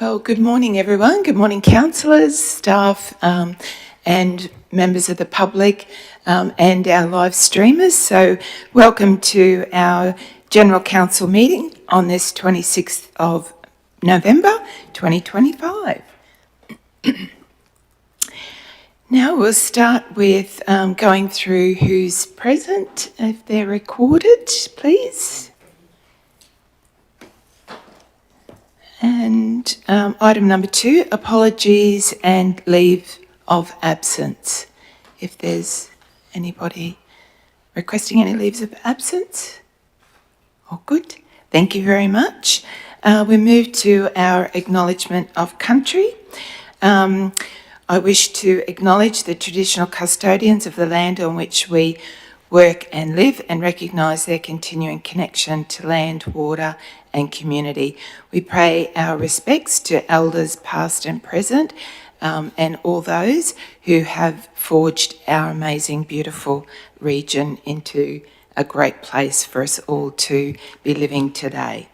Well, good morning, everyone. Good morning, councillors, staff, and members of the public, and our live streamers. So, welcome to our General Council meeting on this 26th of November 2025. Now we'll start with going through who's present, if they're recorded, please. And item number 2, apologies and leave of absence. If there's anybody requesting any leaves of absence. Oh, good. Thank you very much. We move to our acknowledgement of country. I wish to acknowledge the traditional custodians of the land on which we work and live and recognise their continuing connection to land, water and community. We pay our respects to elders past and present, and all those who have forged our amazing, beautiful region into a great place for us all to be living today.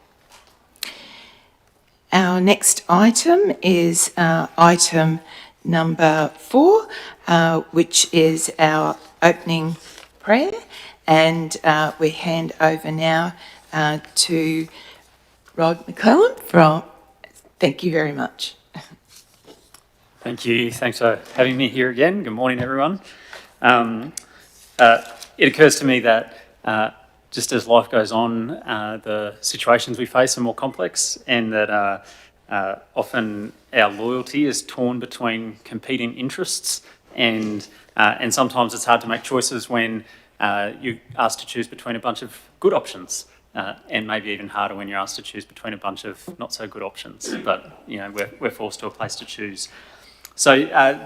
Our next item is item number 4, which is our opening prayer, and we hand over now to Rod McClellan thank you very much. Thank you. Thanks for having me here again. Good morning, everyone. It occurs to me that just as life goes on, the situations we face are more complex, and that often our loyalty is torn between competing interests, and sometimes it's hard to make choices when you're asked to choose between a bunch of good options, and maybe even harder when you're asked to choose between a bunch of not so good options. But you know, we're forced to a place to choose. So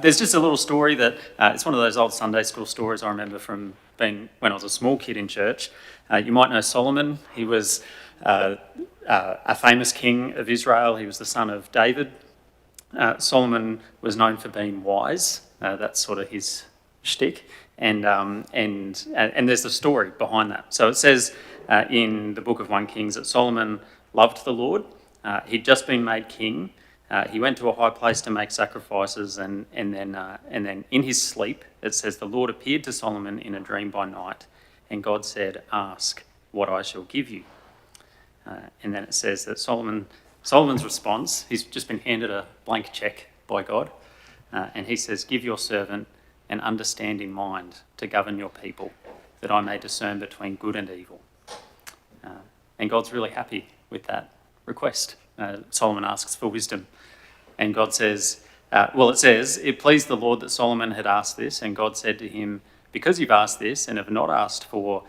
there's just a little story that it's one of those old Sunday school stories I remember from being when I was a small kid in church. You might know Solomon. He was a famous king of Israel. He was the son of David. Solomon was known for being wise. That's sort of his shtick. And there's a story behind that. So it says in the book of 1 Kings that Solomon loved the Lord. He'd just been made king. He went to a high place to make sacrifices, and then in his sleep, it says the Lord appeared to Solomon in a dream by night, and God said, "Ask what I shall give you." And then it says that Solomon's response, he's just been handed a blank check by God, and he says, "Give your servant an understanding mind to govern your people, that I may discern between good and evil." And God's really happy with that request. Solomon asks for wisdom, and God says, it says, "It pleased the Lord that Solomon had asked this, and God said to him, because you've asked this and have not asked for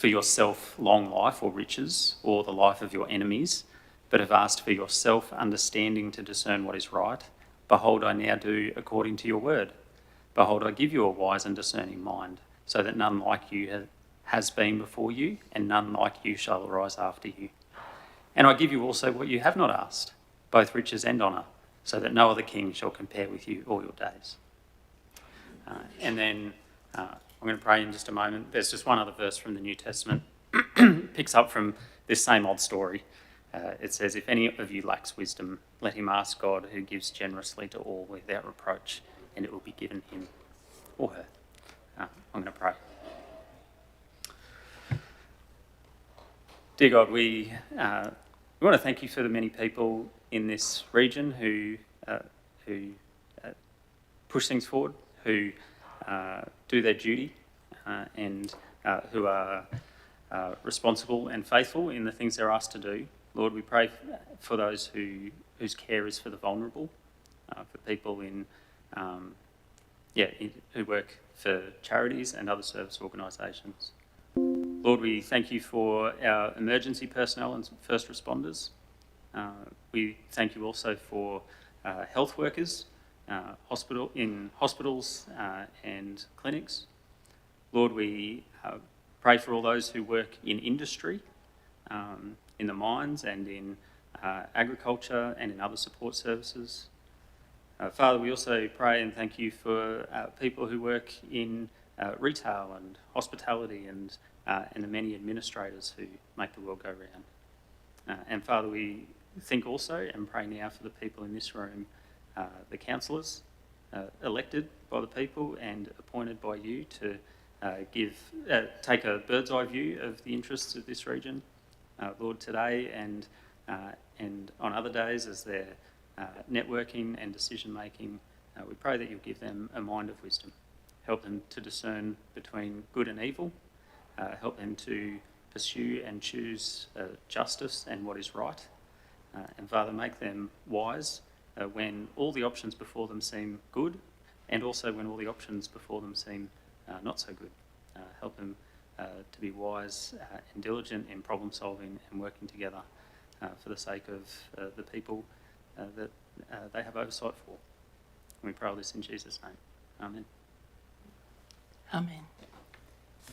yourself long life or riches or the life of your enemies, but have asked for yourself understanding to discern what is right, behold, I now do according to your word. Behold, I give you a wise and discerning mind, so that none like you has been before you, and none like you shall arise after you. And I give you also what you have not asked, both riches and honour, so that no other king shall compare with you all your days." And then I'm going to pray in just a moment. There's just one other verse from the New Testament. Picks up from this same old story. It says, "If any of you lacks wisdom, let him ask God, who gives generously to all without reproach, and it will be given him or her." I'm going to pray. Dear God, we want to thank you for the many people in this region who push things forward, who do their duty, and who are responsible and faithful in the things they're asked to do. Lord, we pray for those whose care is for the vulnerable, for people who work for charities and other service organisations. Lord, we thank you for our emergency personnel and first responders. We thank you also for health workers in hospitals and clinics. Lord, we pray for all those who work in industry, in the mines and in agriculture and in other support services. Father, we also pray and thank you for people who work in retail and hospitality and the many administrators who make the world go round. And Father, we think also and pray now for the people in this room, the councillors elected by the people and appointed by you to take a bird's eye view of the interests of this region, Lord, today and on other days as they're networking and decision making. We pray that you'll give them a mind of wisdom, help them to discern between good and evil, help them to pursue and choose justice and what is right, and Father, make them wise when all the options before them seem good, and also when all the options before them seem not so good. Help them to be wise and diligent in problem solving and working together for the sake of the people that they have oversight for. And we pray all this in Jesus' name. Amen. Amen.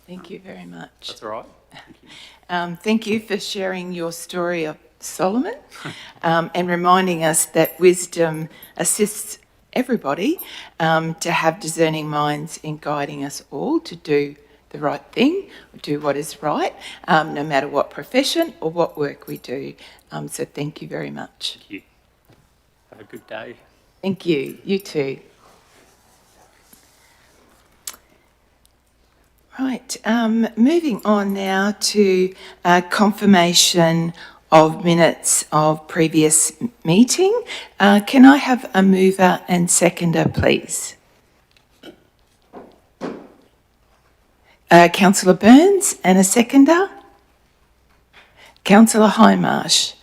Thank you very much. That's all right. Thank you. Thank you for sharing your story of Solomon and reminding us that wisdom assists everybody to have discerning minds in guiding us all to do the right thing, do what is right, no matter what profession or what work we do. So thank you very much. Thank you. Have a good day. Thank you. You too. Right, moving on now to confirmation of minutes of previous meeting. Can I have a mover and seconder, please? Councillor Burns and a seconder? Councillor Hindmarsh.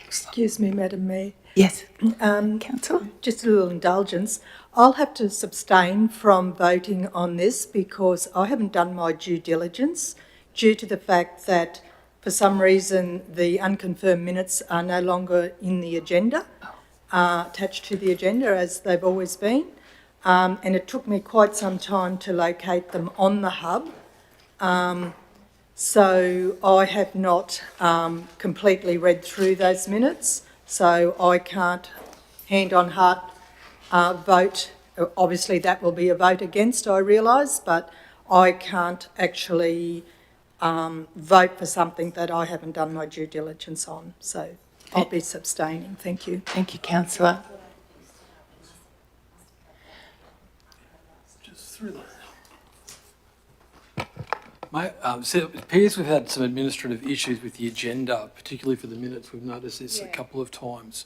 Excuse me, Madam Mayor. Yes, Councillor. Just a little indulgence. I'll have to abstain from voting on this because I haven't done my due diligence due to the fact that for some reason the unconfirmed minutes are no longer in the agenda, attached to the agenda as they've always been. And it took me quite some time to locate them on the hub. So I have not completely read through those minutes, so I can't hand on heart vote. Obviously that will be a vote against, I realise, but I can't actually vote for something that I haven't done my due diligence on. So I'll be abstaining. Thank you. Thank you, Councillor. So it appears we've had some administrative issues with the agenda, particularly for the minutes. We've noticed this a couple of times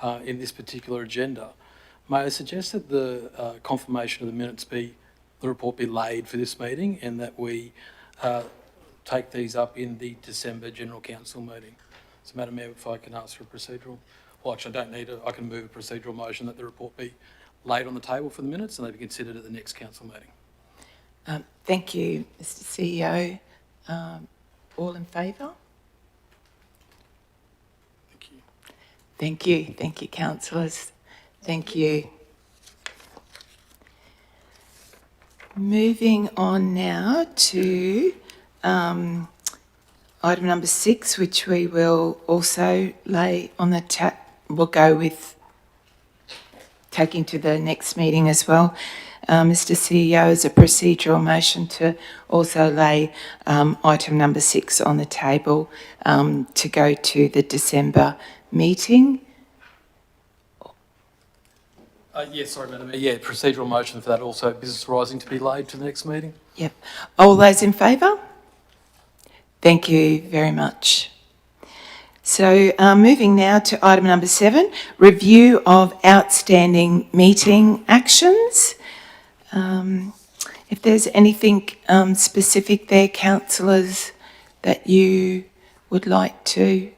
in this particular agenda. May I suggest that the confirmation of the minutes the report be laid for this meeting and that we take these up in the December General Council meeting. So, Madam Mayor, if I can ask for a procedural, well, actually I don't need it, I can move a procedural motion that the report be laid on the table for the minutes and they be considered at the next council meeting. Thank you, Mr. CEO. All in favour? Thank you. Thank you. Thank you, councillors. Thank you. Moving on now to item number 6, which we will also lay on the we'll go with taking to the next meeting as well. Mr. CEO, as a procedural motion to also lay item number 6 on the table to go to the December meeting. Yes, sorry, Madam Mayor. Yeah, procedural motion for that also, business rising to be laid to the next meeting. Yep. All those in favour? Thank you very much. So moving now to item number 7, review of outstanding meeting actions. If there's anything specific there, councillors, that you would like to...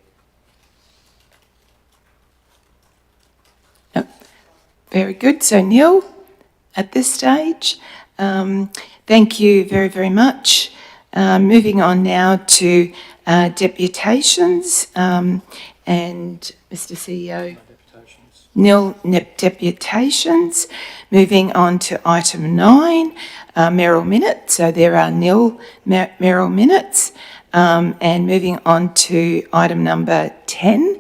No. Very good. So, Neil, at this stage, thank you very, very much. Moving on now to deputations and Mr. CEO. Nil deputations. Moving on to item 9, mayoral minutes. So there are nil mayoral minutes. And moving on to item number 10,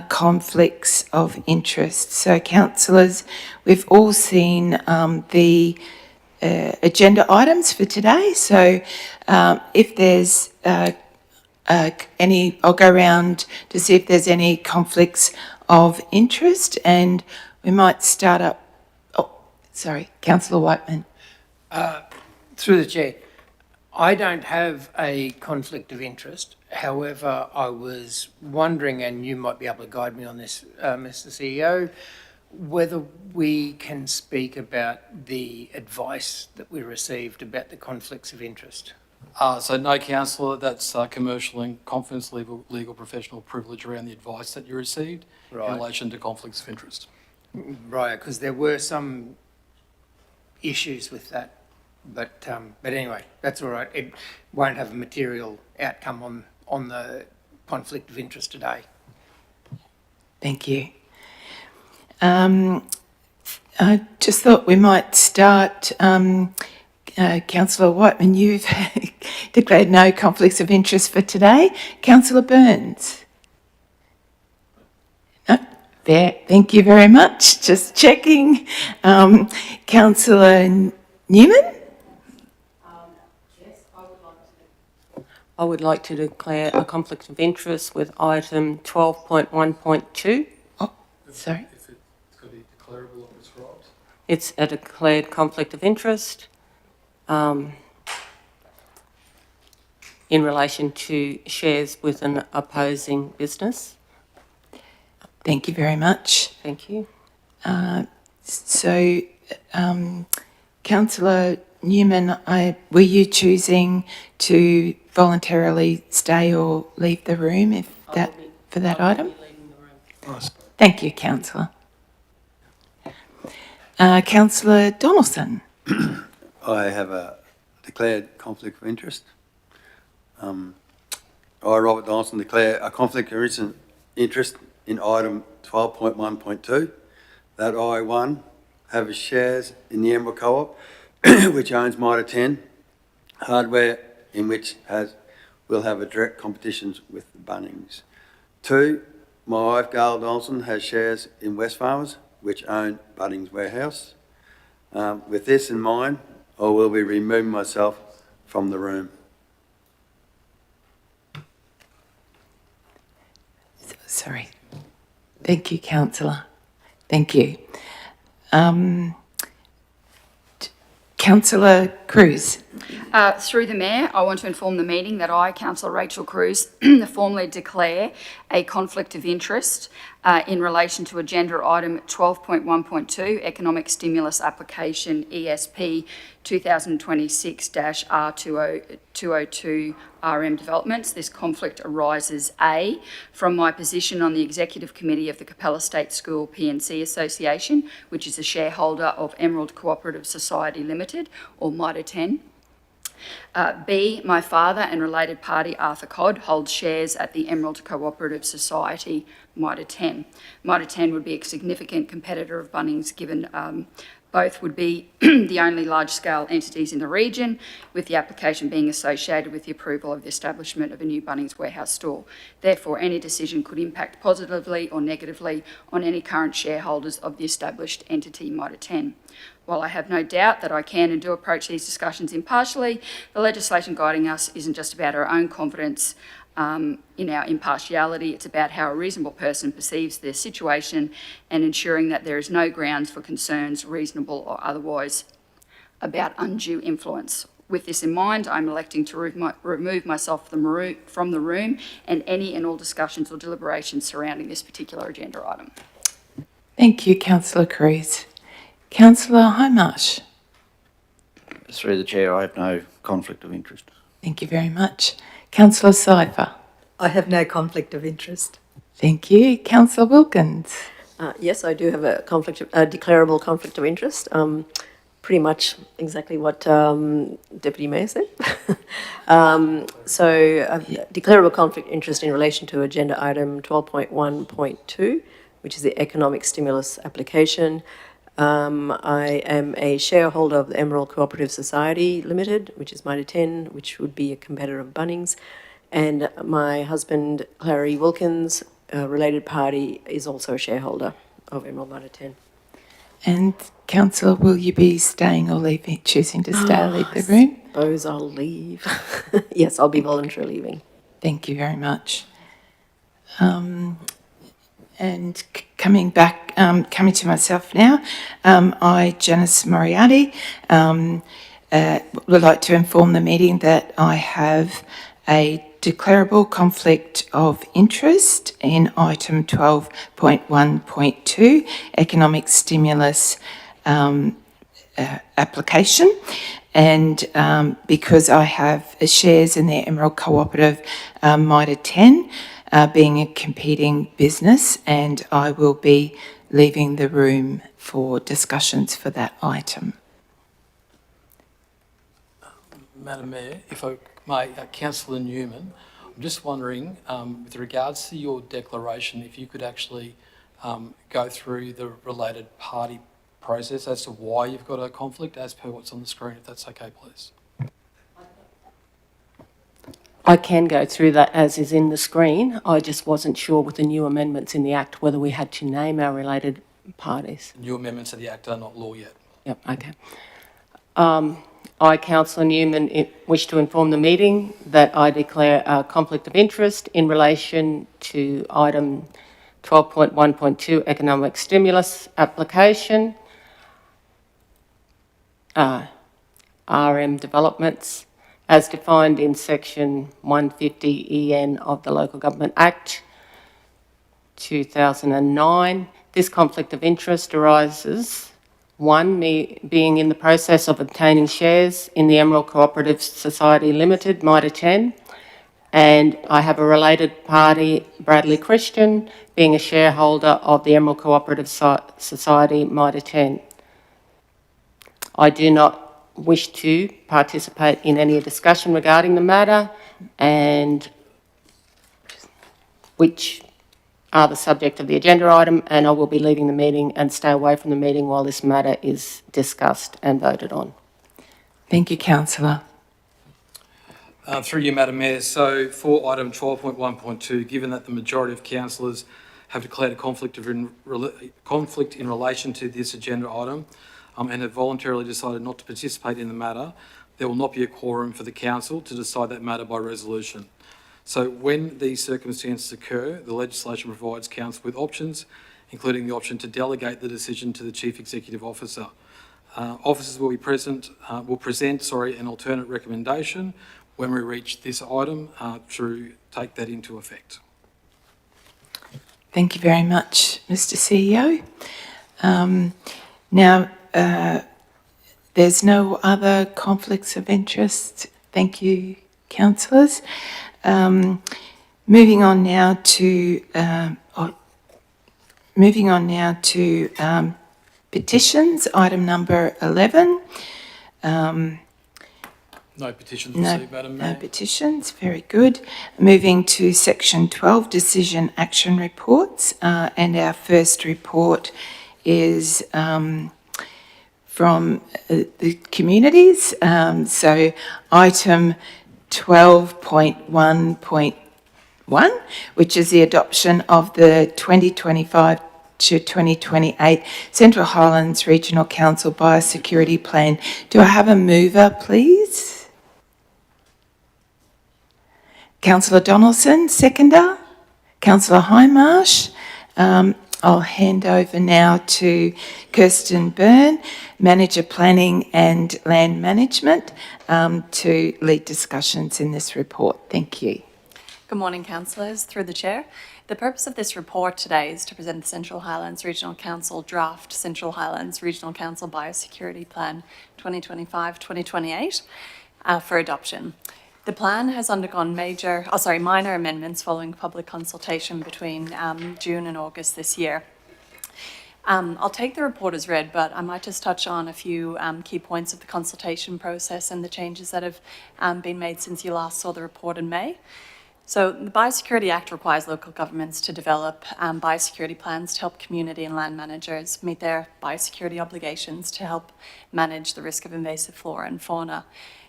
conflicts of interest. So councillors, we've all seen the agenda items for today. So if there's I'll go around to see if there's any conflicts of interest, and we might start up. Oh, sorry, Councillor Whiteman. Through the chair, I don't have a conflict of interest. However, I was wondering, and you might be able to guide me on this, Mr. CEO, whether we can speak about the advice that we received about the conflicts of interest. So no, councillor, that's commercial and confidence legal professional privilege around the advice that you received in Right. relation to conflicts of interest. Right, because there were some issues with that. But anyway, that's all right. It won't have a material outcome on the conflict of interest today. Thank you. I just thought we might start. Councillor Whiteman, you've declared no conflicts of interest for today. Councillor Burns? No? There. Thank you very much. Just checking. Councillor Newman? I would like to declare a conflict of interest with item 12.1.2. Oh, sorry. If it's got to be declarable or prescribed. It's a declared conflict of interest in relation to shares with an opposing business. Thank you very much. Thank you. Councillor Newman, were you choosing to voluntarily stay or leave the room for that item? Thank you, Councillor. Councillor Donaldson. I have a declared conflict of interest. I, Robert Donaldson, declare a conflict of interest in item 12.1.2 that I, 1, have shares in the Emerald Co-op, which owns Mitre 10 hardware, in which will have a direct competition with Bunnings. 2, my wife, Gail Donaldson, has shares in Wesfarmers, which own Bunnings Warehouse. With this in mind, I will be removing myself from the room. Sorry. Thank you, Councillor. Thank you. Councillor Cruz. Through the Mayor, I want to inform the meeting that I, Councillor Rachel Cruz, formally declare a conflict of interest in relation to agenda item 12.1.2, Economic Stimulus Application ESP 2026-R202 RM Developments. This conflict arises, A, from my position on the Executive Committee of the Capella State School P&C Association, which is a shareholder of Emerald Cooperative Society Limited, or Mitre 10. B, my father and related party Arthur Codd holds shares at the Emerald Cooperative Society, Mitre 10. Mitre 10 would be a significant competitor of Bunnings, given both would be the only large-scale entities in the region, with the application being associated with the approval of the establishment of a new Bunnings warehouse store. Therefore, any decision could impact positively or negatively on any current shareholders of the established entity, Mitre 10. While I have no doubt that I can and do approach these discussions impartially, the legislation guiding us isn't just about our own confidence in our impartiality. It's about how a reasonable person perceives their situation and ensuring that there is no grounds for concerns, reasonable or otherwise, about undue influence. With this in mind, I'm electing to remove myself from the room and any and all discussions or deliberations surrounding this particular agenda item. Thank you, Councillor Cruz. Councillor Hindmarsh. Through the chair, I have no conflict of interest. Thank you very much. Councillor Cypher. I have no conflict of interest. Thank you. Councillor Wilkins. Yes, I do have a declarable conflict of interest. Pretty much exactly what Deputy Mayor said. Declarable conflict of interest in relation to agenda item 12.1.2, which is the economic stimulus application. I am a shareholder of the Emerald Cooperative Society Limited, which is Mitre 10, which would be a competitor of Bunnings. And my husband, Clary Wilkins, a related party, is also a shareholder of Emerald Mitre 10. And Councillor, will you be staying or leaving, choosing to stay or leave the room? I suppose I'll leave. Yes, I'll be voluntarily leaving. Thank you very much. And coming to myself now, I, Janice Moriarty, would like to inform the meeting that I have a declarable conflict of interest in item 12.1.2, economic stimulus application. And because I have shares in the Emerald Cooperative Mitre 10, being a competing business, and I will be leaving the room for discussions for that item. Madam Mayor, if I may, Councillor Newman, I'm just wondering, with regards to your declaration, if you could actually go through the related party process as to why you've got a conflict as per what's on the screen, if that's okay, please. I can go through that as is in the screen. I just wasn't sure with the new amendments in the Act whether we had to name our related parties. New amendments to the Act are not law yet. Yep, okay. I, Councillor Newman, wish to inform the meeting that I declare a conflict of interest in relation to item 12.1.2 economic stimulus application, RM developments, as defined in section 150 EN of the Local Government Act 2009. This conflict of interest arises, one, me being in the process of obtaining shares in the Emerald Cooperative Society Limited, Mitre 10, and I have a related party, Bradley Christian, being a shareholder of the Emerald Cooperative Society, Mitre 10. I do not wish to participate in any discussion regarding the matter, and which are the subject of the agenda item, and I will be leaving the meeting and stay away from the meeting while this matter is discussed and voted on. Thank you, Councillor. Through you, Madam Mayor, so for item 12.1.2, given that the majority of councillors have declared a conflict in relation to this agenda item and have voluntarily decided not to participate in the matter, there will not be a quorum for the council to decide that matter by resolution. So when these circumstances occur, the legislation provides council with options, including the option to delegate the decision to the Chief Executive Officer. Officers will present an alternate recommendation when we reach this item to take that into effect. Thank you very much, Mr. CEO. Now, there's no other conflicts of interest. Thank you, councillors. Moving on now to petitions. Item number 11. No petitions received, Madam Mayor. No petitions, very good. Moving to section 12, decision action reports. And our first report is from the communities. So item 12.1.1, which is the adoption of the 2025 to 2028 Central Highlands Regional Council Biosecurity Plan. Do I have a mover, please? Councillor Donaldson, seconder. Councillor Hindmarsh. I'll hand over now to Kirsten Byrne, Manager Planning and Land Management, to lead discussions in this report. Thank you. Good morning, councillors. Through the chair. The purpose of this report today is to present the Central Highlands Regional Council draft Central Highlands Regional Council Biosecurity Plan 2025-2028 for adoption. The plan has undergone minor amendments following public consultation between June and August this year. I'll take the report as read, but I might just touch on a few key points of the consultation process and the changes that have been made since you last saw the report in May. So the Biosecurity Act requires local governments to develop biosecurity plans to help community and land managers meet their biosecurity obligations to help manage the risk of invasive flora and fauna.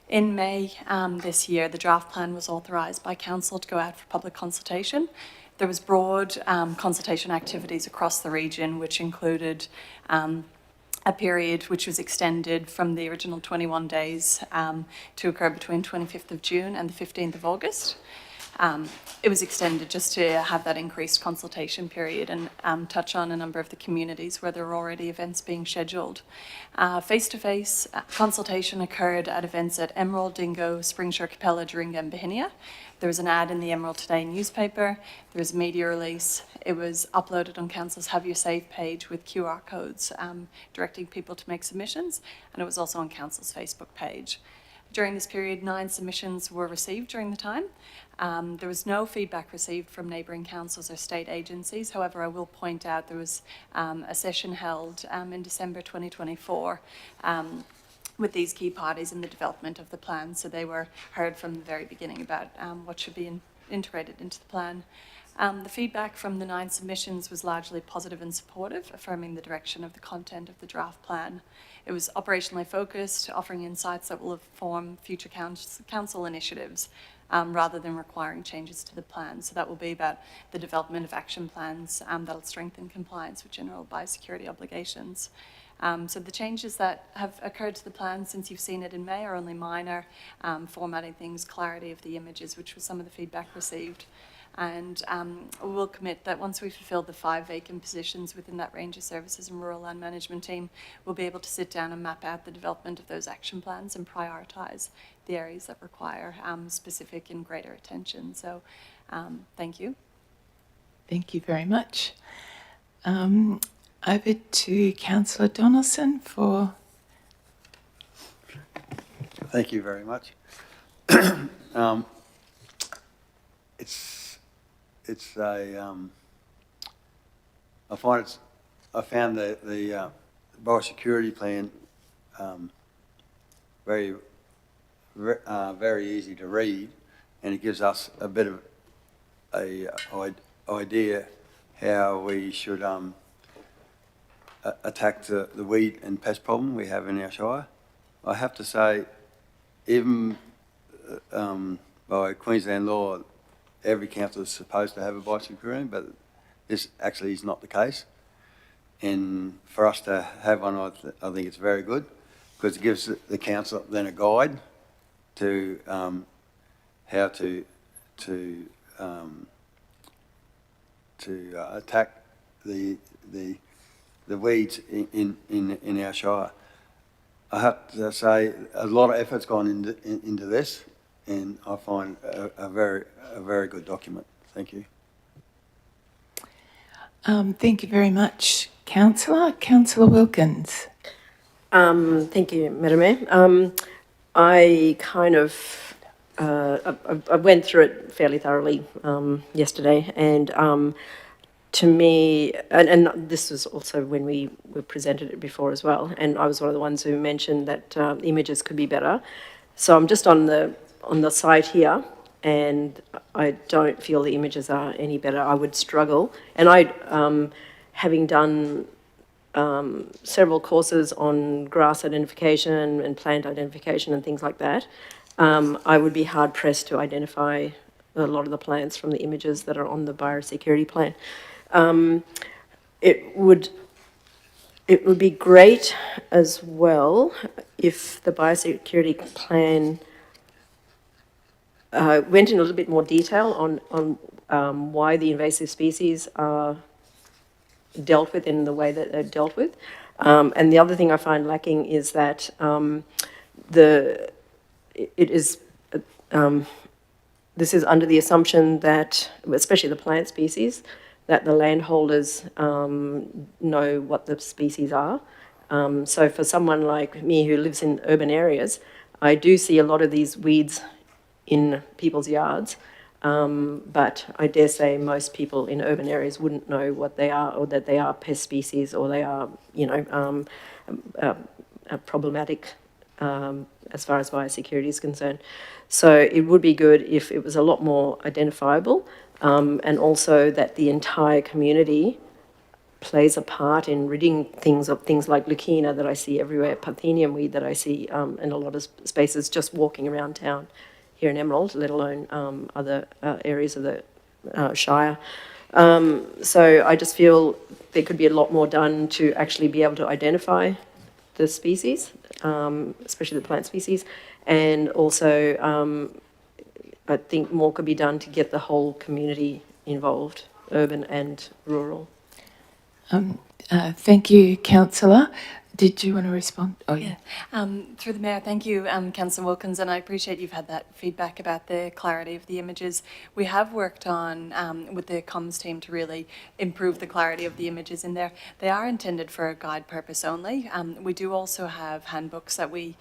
In May this year, the draft plan was authorised by Council to go out for public consultation. There was broad consultation activities across the region, which included a period which was extended from the original 21 days to occur between 25th of June and the 15th of August. it was extended just to have that increased consultation period and touch on a number of the communities where there were already events being scheduled. Face-to-face consultation occurred at events at Emerald, Dingo, Springshire, Capella, Doringa and Bohinia. There was an ad in the Emerald Today newspaper. There was a media release. It was uploaded on Council's Have Your Save page with QR codes directing people to make submissions, and it was also on Council's Facebook page. During this period, 9 submissions were received during the time. There was no feedback received from neighbouring councils or state agencies. However, I will point out there was a session held in December 2024 with these key parties in the development of the plan. So they were heard from the very beginning about what should be integrated into the plan. The feedback from the 9 submissions was largely positive and supportive, affirming the direction of the content of the draft plan. It was operationally focused, offering insights that will inform future council initiatives rather than requiring changes to the plan. So that will be about the development of action plans that will strengthen compliance with general biosecurity obligations. So the changes that have occurred to the plan since you've seen it in May are only minor, formatting things, clarity of the images, which was some of the feedback received. And we'll commit that once we fulfil the 5 vacant positions within that Ranger Services and Rural Land Management team, we'll be able to sit down and map out the development of those action plans and prioritise the areas that require specific and greater attention. So thank you. Thank you very much. Over to Councillor Donaldson for... Thank you very much. I found the biosecurity plan very easy to read, and it gives us a bit of a idea how we should attack the weed and pest problem we have in our shire. I have to say, even by Queensland law, every council is supposed to have a biosecurity, but this actually is not the case. And for us to have one, I think it's very good, because it gives the council then a guide to how to attack the weeds in our shire. I have to say a lot of effort's gone into this, and I find a very good document. Thank you. Thank you very much, Councillor. Councillor Wilkins. Thank you, Madam Mayor. I kind of I went through it fairly thoroughly yesterday, and to me, and this was also when we were presented it before as well, and I was one of the ones who mentioned that images could be better. So I'm just on the site here, and I don't feel the images are any better. I would struggle, and having done several courses on grass identification and plant identification and things like that, I would be hard pressed to identify a lot of the plants from the images that are on the biosecurity plan. It would be great as well if the biosecurity plan went in a little bit more detail on why the invasive species are dealt with in the way that they're dealt with. And the other thing I find lacking is that this is under the assumption that, especially the plant species, that the landholders know what the species are. So for someone like me who lives in urban areas, I do see a lot of these weeds in people's yards, but I dare say most people in urban areas wouldn't know what they are, or that they are pest species, or they are, problematic as far as biosecurity is concerned. So it would be good if it was a lot more identifiable, and also that the entire community plays a part in ridding things of things like leucaena that I see everywhere, parthenium weed that I see in a lot of spaces just walking around town here in Emerald, let alone other areas of the Shire. So I just feel there could be a lot more done to actually be able to identify the species, especially the plant species, and also I think more could be done to get the whole community involved, urban and rural. Thank you, Councillor. Did you want to respond? Oh, yeah. Through the Mayor, thank you, Councillor Wilkins, and I appreciate you've had that feedback about the clarity of the images. We have worked on, with the comms team, to really improve the clarity of the images in there. They are intended for a guide purpose only. We do also have handbooks that we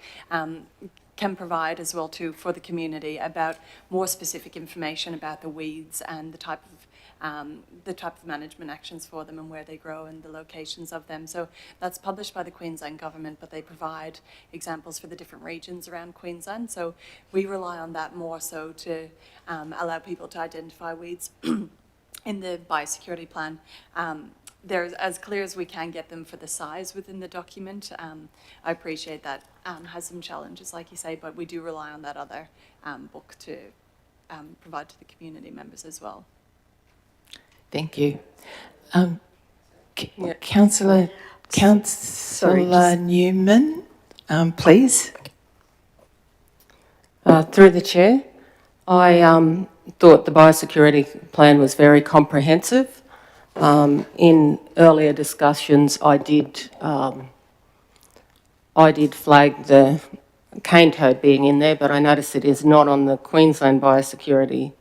can provide as well too for the community about more specific information about the weeds and the type of management actions for them and where they grow and the locations of them. So that's published by the Queensland Government, but they provide examples for the different regions around Queensland. So we rely on that more so to allow people to identify weeds. In the biosecurity plan, they're as clear as we can get them for the size within the document. I appreciate that has some challenges, like you say, but we do rely on that other book to provide to the community members as well. Thank you. Councillor Newman, please. Through the chair, I thought the biosecurity plan was very comprehensive. In earlier discussions, I did flag the cane toad being in there, but I notice it is not on the Queensland Biosecurity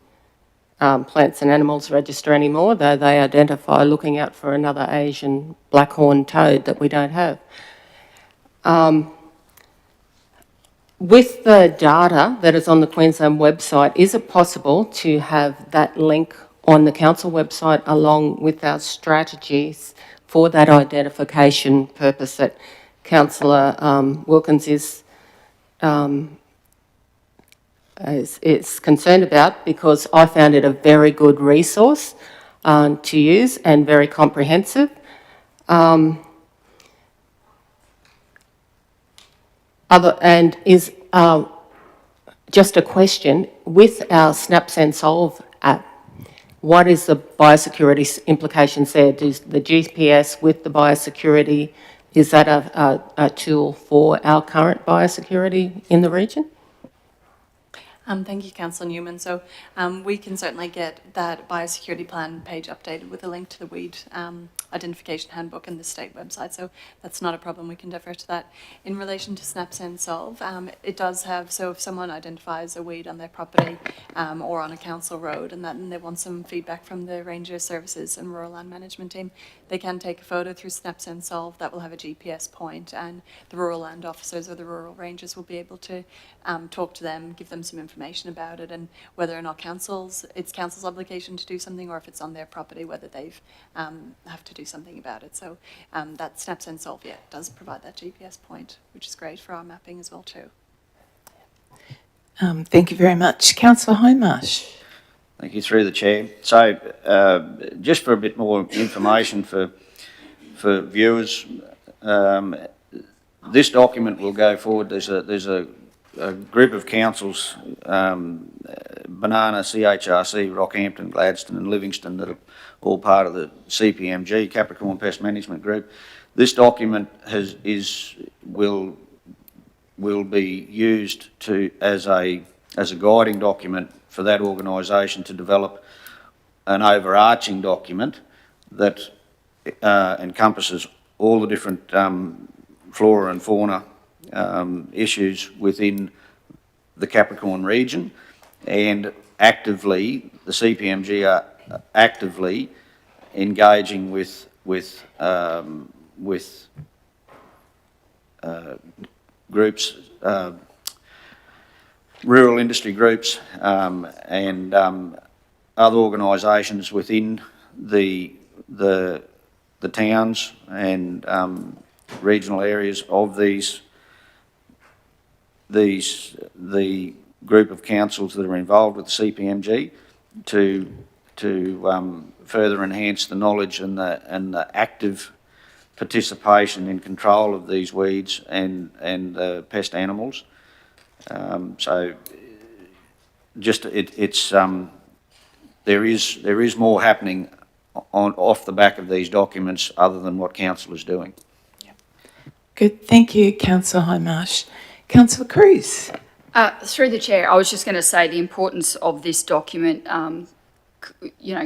Plants and Animals Register anymore, though they identify looking out for another Asian blackhorn toad that we don't have. With the data that is on the Queensland website, is it possible to have that link on the council website along with our strategies for that identification purpose that Councillor Wilkins is concerned about? Because I found it a very good resource to use and very comprehensive. Just a question, with our Snaps and Solve app, what is the biosecurity implications there? Does the GPS with the biosecurity, is that a tool for our current biosecurity in the region? Thank you, Councillor Newman. So we can certainly get that biosecurity plan page updated with a link to the weed identification handbook in the state website. So that's not a problem. We can defer to that. In relation to Snaps and Solve, it does have, so if someone identifies a weed on their property or on a council road and they want some feedback from the Ranger Services and Rural Land Management team, they can take a photo through Snaps and Solve that will have a GPS point, and the rural land officers or the rural rangers will be able to talk to them, give them some information about it, and whether or not it's council's obligation to do something, or if it's on their property, whether they've have to do something about it. So that Snaps and Solve, yeah, does provide that GPS point, which is great for our mapping as well too. Thank you very much. Councillor Hindmarsh. Thank you, through the chair. So, just for a bit more information for viewers, this document will go forward. There's a group of councils, Banana, CHRC, Rockhampton, Gladstone and Livingston, that are all part of the CPMG, Capricorn Pest Management Group. This document will be used as a guiding document for that organisation to develop an overarching document that encompasses all the different flora and fauna issues within the Capricorn region, and actively, the CPMG are actively engaging with groups, rural industry groups, and other organisations within the towns and regional areas of the group of councils that are involved with the CPMG to further enhance the knowledge and the active participation in control of these weeds and the pest animals. So just there is more happening off the back of these documents other than what council is doing. Good. Thank you, Councillor Hindmarsh. Councillor Cruz. Through the chair, I was just going to say the importance of this document,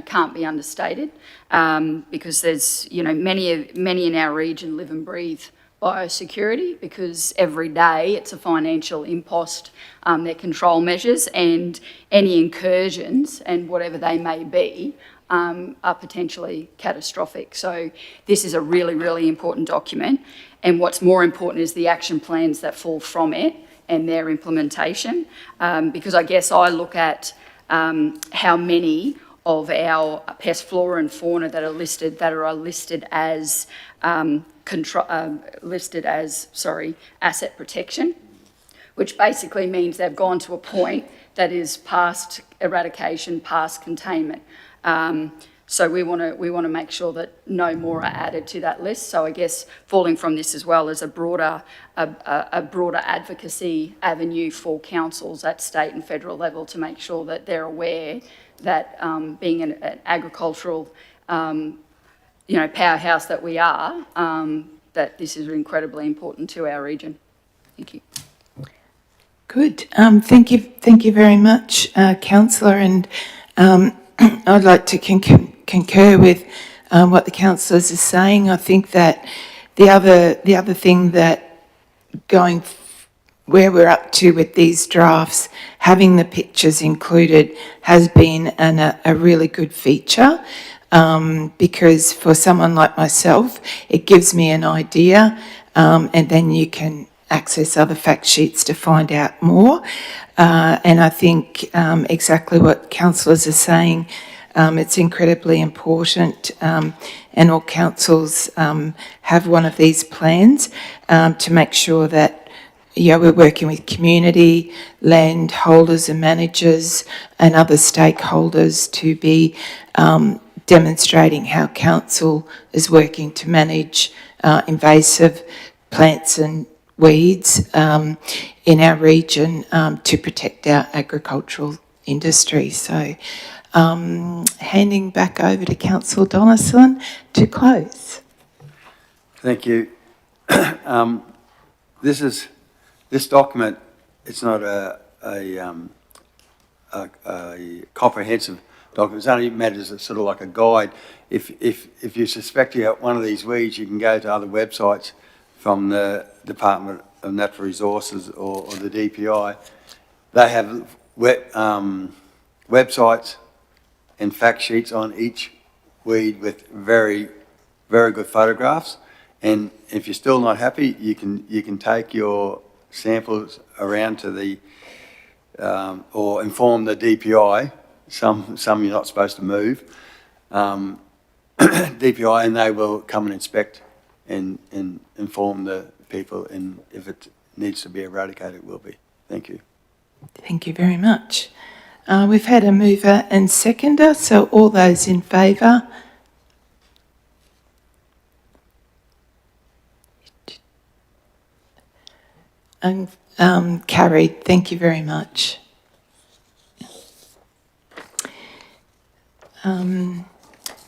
can't be understated, because there's, many in our region live and breathe biosecurity, because every day it's a financial impost, their control measures, and any incursions, and whatever they may be, are potentially catastrophic. So this is a really, really important document. And what's more important is the action plans that fall from it and their implementation. Because I guess I look at how many of our pest, flora and fauna that are listed as asset protection, which basically means they've gone to a point that is past eradication, past containment. So we want to make sure that no more are added to that list. So I guess falling from this as well is a broader advocacy avenue for councils at state and federal level to make sure that they're aware that being an agricultural powerhouse that we are, that this is incredibly important to our region. Thank you. Good. Thank you very much, Councillor. And I'd like to concur with what the councillors are saying. I think that the other thing that where we're up to with these drafts, having the pictures included has been a really good feature, because for someone like myself, it gives me an idea, and then you can access other fact sheets to find out more. And I think exactly what councillors are saying, it's incredibly important, and all councils have one of these plans to make sure that we're working with community, land holders and managers and other stakeholders to be demonstrating how council is working to manage invasive plants and weeds in our region to protect our agricultural industry. So handing back over to Councillor Donaldson to close. Thank you. This document, it's not a comprehensive document. It only matters as sort of like a guide. If you suspect you have one of these weeds, you can go to other websites from the Department of Natural Resources or the DPI. They have websites and fact sheets on each weed with very, very good photographs. And if you're still not happy, you can take your samples around to the or inform the DPI. Some you're not supposed to move. DPI, and they will come and inspect and inform the people, and if it needs to be eradicated, it will be. Thank you. Thank you very much. We've had a mover and seconder, so all those in favour? And carried. Thank you very much.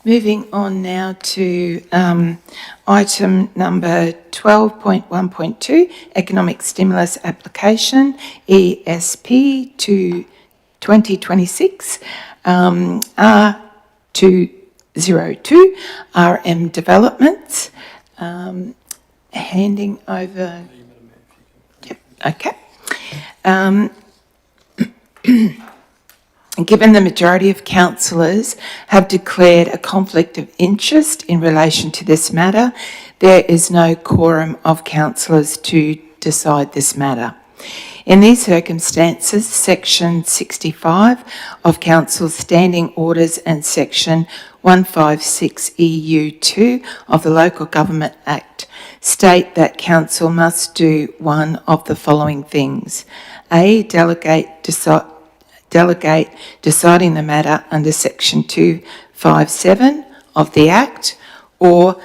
Moving on now to item number 12.1.2, Economic Stimulus Application, ESP to 2026, R202, RM Developments. Handing over... Yep, okay. Given the majority of councillors have declared a conflict of interest in relation to this matter, there is no quorum of councillors to decide this matter. In these circumstances, Section 65 of Council's Standing Orders and Section 156 EU2 of the Local Government Act state that Council must do one of the following things. A, delegate deciding the matter under Section 257 of the Act, or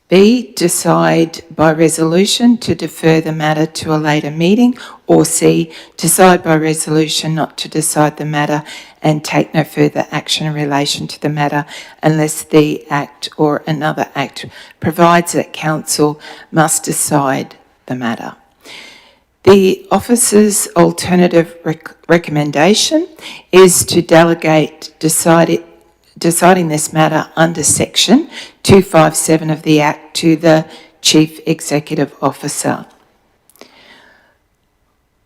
B, decide by resolution to defer the matter to a later meeting, or C, decide by resolution not to decide the matter and take no further action in relation to the matter unless the Act or another Act provides that Council must decide the matter. The officer's alternative recommendation is to delegate deciding this matter under section 257 of the Act to the Chief Executive Officer.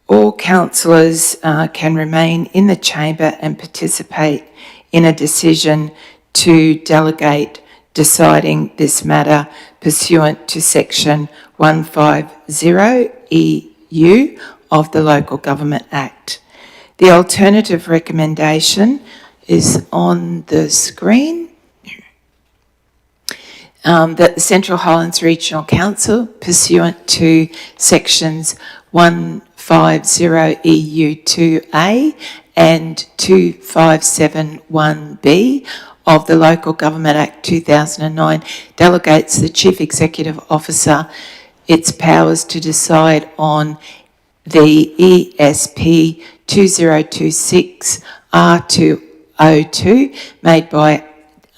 All councillors can remain in the chamber and participate in a decision to delegate deciding this matter pursuant to section 150 EU of the Local Government Act. The alternative recommendation is on the screen. That the Central Highlands Regional Council, pursuant to sections 150 EU2A and 2571B of the Local Government Act 2009, delegates the Chief Executive Officer its powers to decide on the ESP 2026 R202 made by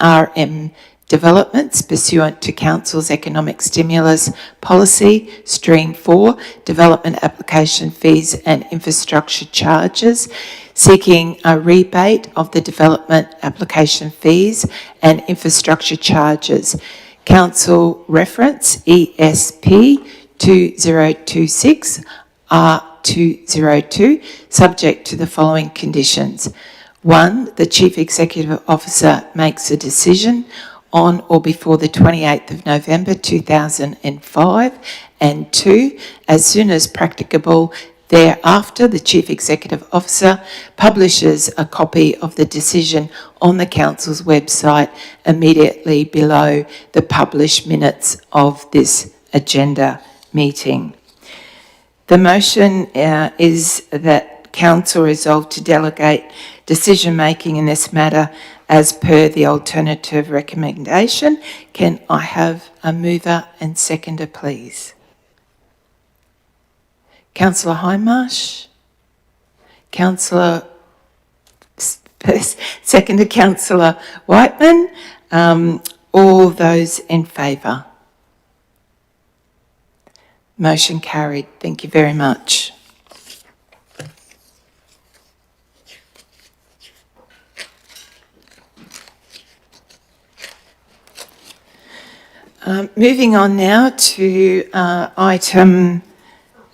RM Developments pursuant to Council's Economic Stimulus Policy, Stream 4, Development Application Fees and Infrastructure Charges, seeking a rebate of the development application fees and infrastructure charges. Council reference ESP 2026 R202, subject to the following conditions. 1, the Chief Executive Officer makes a decision on or before the 28th of November 2005, and 2, as soon as practicable thereafter, the Chief Executive Officer publishes a copy of the decision on the Council's website immediately below the published minutes of this agenda meeting. The motion is that Council resolve to delegate decision-making in this matter as per the alternative recommendation. Can I have a mover and seconder, please? Councillor Hindmarsh? Councillor, seconder Councillor Whiteman? All those in favour? Motion carried. Thank you very much. Moving on now to item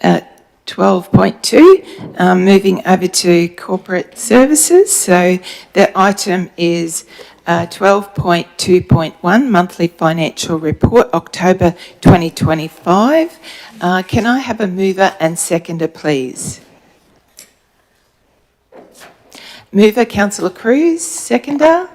12.2, moving over to corporate services. So the item is 12.2.1, monthly financial report, October 2025. Can I have a mover and seconder, please? Mover, Councillor Cruz. Seconder?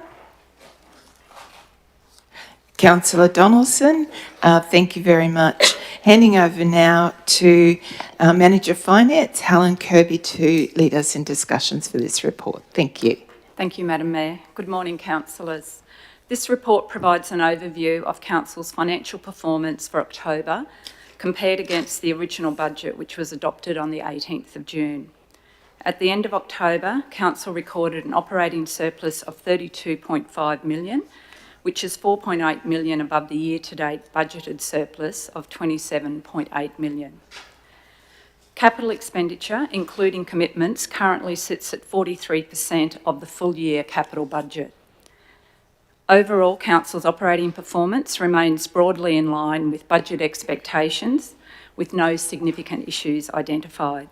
Councillor Donaldson. Thank you very much. Handing over now to Manager Finance, Helen Kirby, to lead us in discussions for this report. Thank you. Thank you, Madam Mayor. Good morning, councillors. This report provides an overview of Council's financial performance for October compared against the original budget, which was adopted on the 18th of June. At the end of October, Council recorded an operating surplus of $32.5 million, which is $4.8 million above the year-to-date budgeted surplus of $27.8 million. Capital expenditure, including commitments, currently sits at 43% of the full-year capital budget. Overall, Council's operating performance remains broadly in line with budget expectations, with no significant issues identified.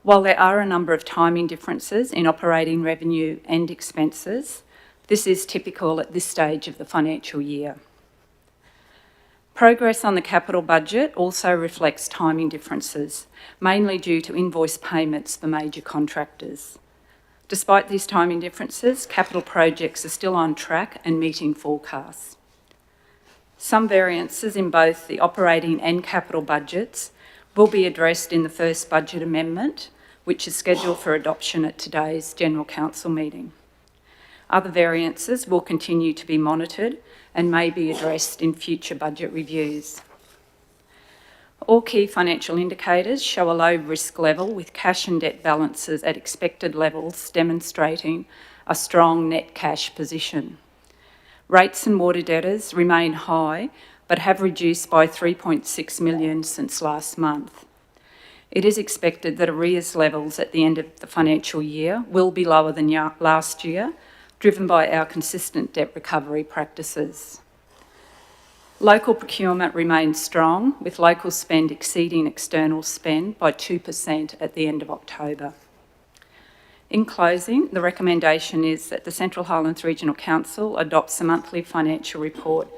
While there are a number of timing differences in operating revenue and expenses, this is typical at this stage of the financial year. Progress on the capital budget also reflects timing differences, mainly due to invoice payments for major contractors. Despite these timing differences, capital projects are still on track and meeting forecasts. Some variances in both the operating and capital budgets will be addressed in the first budget amendment, which is scheduled for adoption at today's General Council meeting. Other variances will continue to be monitored and may be addressed in future budget reviews. All key financial indicators show a low risk level, with cash and debt balances at expected levels, demonstrating a strong net cash position. Rates and water debtors remain high, but have reduced by $3.6 million since last month. It is expected that arrears levels at the end of the financial year will be lower than last year, driven by our consistent debt recovery practices. Local procurement remains strong, with local spend exceeding external spend by 2% at the end of October. In closing, the recommendation is that the Central Highlands Regional Council adopts a monthly financial report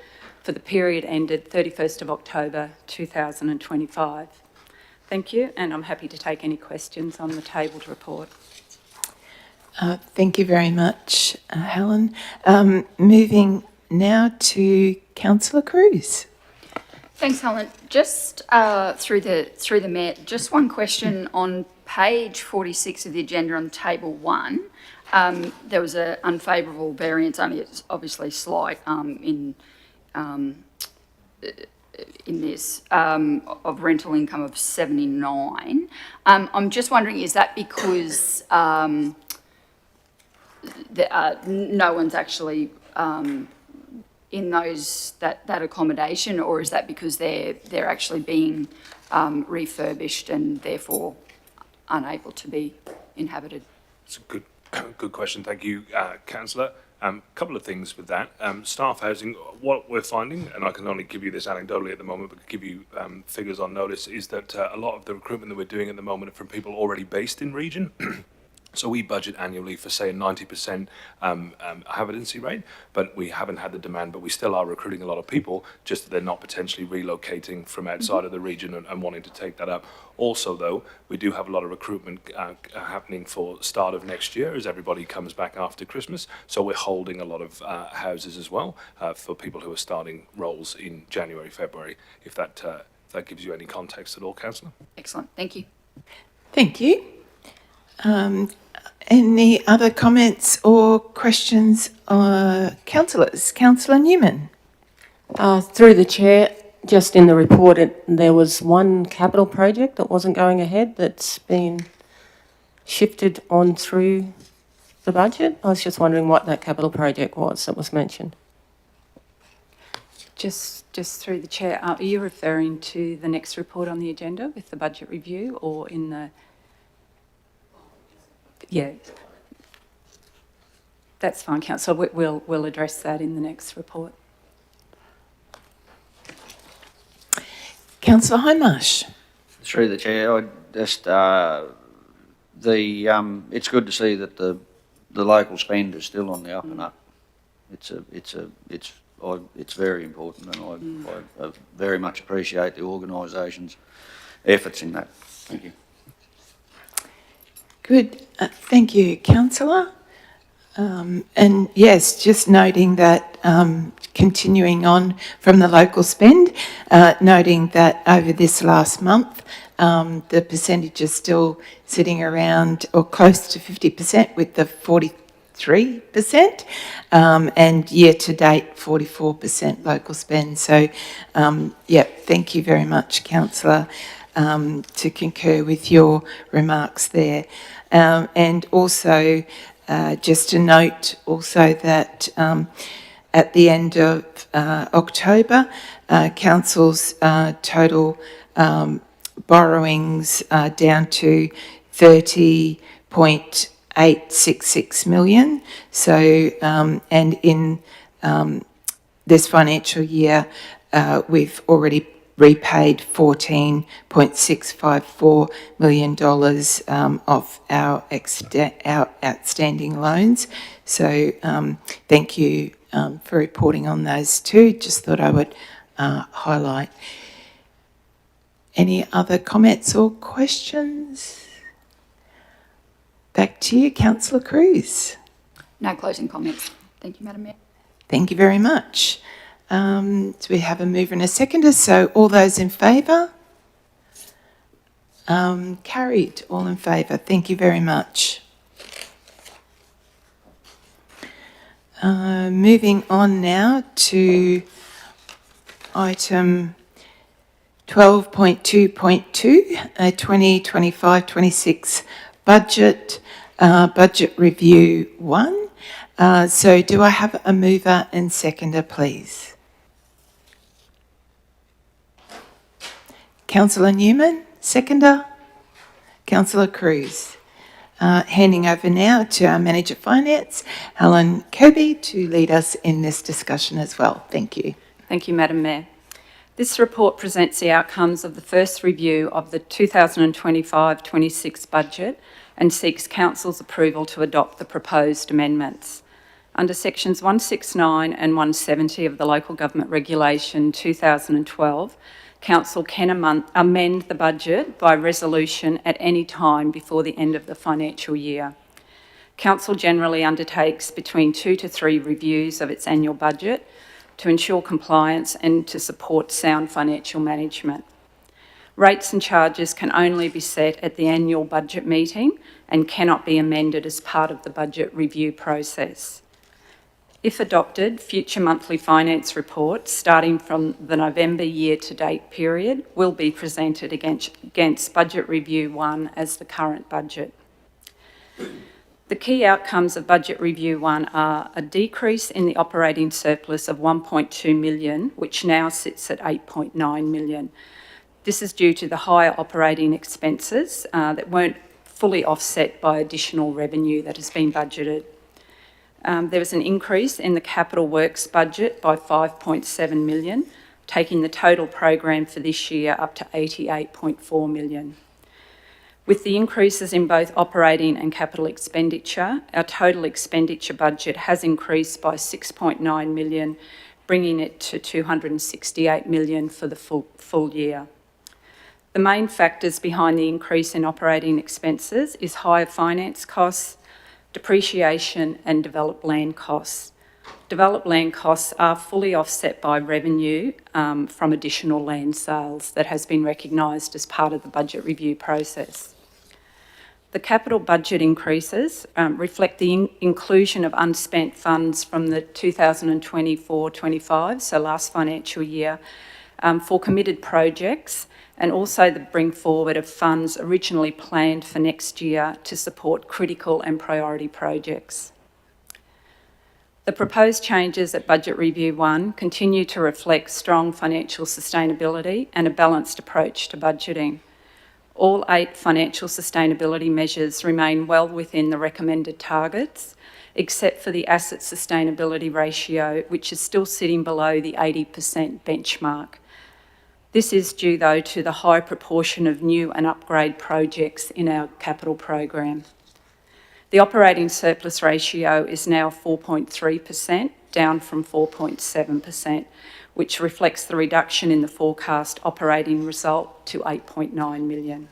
for the period ended 31st of October 2025. Thank you, and I'm happy to take any questions on the tabled report. Thank you very much, Helen. Moving now to Councillor Cruz. Thanks, Helen. Just through the Mayor, just one question on page 46 of the agenda on table 1. There was an unfavourable variance, only it's obviously slight in this, of rental income of 79. I'm just wondering, is that because no one's actually in that accommodation, or is that because they're actually being refurbished and therefore unable to be inhabited? It's a good question. Thank you, Councillor. Couple of things with that. Staff housing, what we're finding, and I can only give you this anecdotally at the moment, but give you figures on notice, is that a lot of the recruitment that we're doing at the moment are from people already based in region. So we budget annually for, say, a 90% habitability rate, but we haven't had the demand, but we still are recruiting a lot of people, just that they're not potentially relocating from outside of the region and wanting to take that up. Also, though, we do have a lot of recruitment happening for start of next year as everybody comes back after Christmas. So we're holding a lot of houses as well for people who are starting roles in January, February, if that gives you any context at all, Councillor. Excellent. Thank you. Thank you. Any other comments or questions, councillors? Councillor Newman. Through the chair, just in the report, there was one capital project that wasn't going ahead that's been shifted on through the budget. I was just wondering what that capital project was that was mentioned. Just through the chair, are you referring to the next report on the agenda with the budget review, or in the... Yeah, that's fine, Councillor. We'll address that in the next report. Councillor Hindmarsh. Through the chair, I just it's good to see that the local spend is still on the up and up. It's very important, and I very much appreciate the organisation's efforts in that. Thank you. Good. Thank you, Councillor. And yes, just noting that, continuing on from the local spend, noting that over this last month, the percentage is still sitting around or close to 50% with the 43%, and year to date 44% local spend. So, yeah, thank you very much, Councillor, to concur with your remarks there. And also, just to note also that at the end of October, Council's total borrowings down to 30.866 million. So, and in this financial year, we've already repaid $14.654 million of our outstanding loans. So thank you for reporting on those too. Just thought I would highlight. Any other comments or questions? Back to you, Councillor Cruz. No closing comments. Thank you, Madam Mayor. Thank you very much. Do we have a mover and a seconder? So all those in favour? Carried. All in favour. Thank you very much. Moving on now to item 12.2.2, 2025-26 budget, budget review 1. So do I have a mover and seconder, please? Councillor Newman, seconder. Councillor Cruz. Handing over now to our Manager Finance, Helen Kirby, to lead us in this discussion as well. Thank you. Thank you, Madam Mayor. This report presents the outcomes of the first review of the 2025-26 budget and seeks Council's approval to adopt the proposed amendments. Under sections 169 and 170 of the Local Government Regulation 2012, Council can amend the budget by resolution at any time before the end of the financial year. Council generally undertakes between 2 to 3 reviews of its annual budget to ensure compliance and to support sound financial management. Rates and charges can only be set at the annual budget meeting and cannot be amended as part of the budget review process. If adopted, future monthly finance reports, starting from the November year-to-date period, will be presented against Budget Review 1 as the current budget. The key outcomes of Budget Review 1 are a decrease in the operating surplus of 1.2 million, which now sits at 8.9 million. This is due to the higher operating expenses that weren't fully offset by additional revenue that has been budgeted. There was an increase in the capital works budget by 5.7 million, taking the total program for this year up to 88.4 million. With the increases in both operating and capital expenditure, our total expenditure budget has increased by 6.9 million, bringing it to 268 million for the full year. The main factors behind the increase in operating expenses is higher finance costs, depreciation and developed land costs. Developed land costs are fully offset by revenue from additional land sales that has been recognised as part of the budget review process. The capital budget increases reflect the inclusion of unspent funds from the 2024-25, so last financial year, for committed projects, and also the bring forward of funds originally planned for next year to support critical and priority projects. The proposed changes at Budget Review 1 continue to reflect strong financial sustainability and a balanced approach to budgeting. All 8 financial sustainability measures remain well within the recommended targets, except for the asset sustainability ratio, which is still sitting below the 80% benchmark. This is due, though, to the high proportion of new and upgrade projects in our capital program. The operating surplus ratio is now 4.3%, down from 4.7%, which reflects the reduction in the forecast operating result to 8.9 million.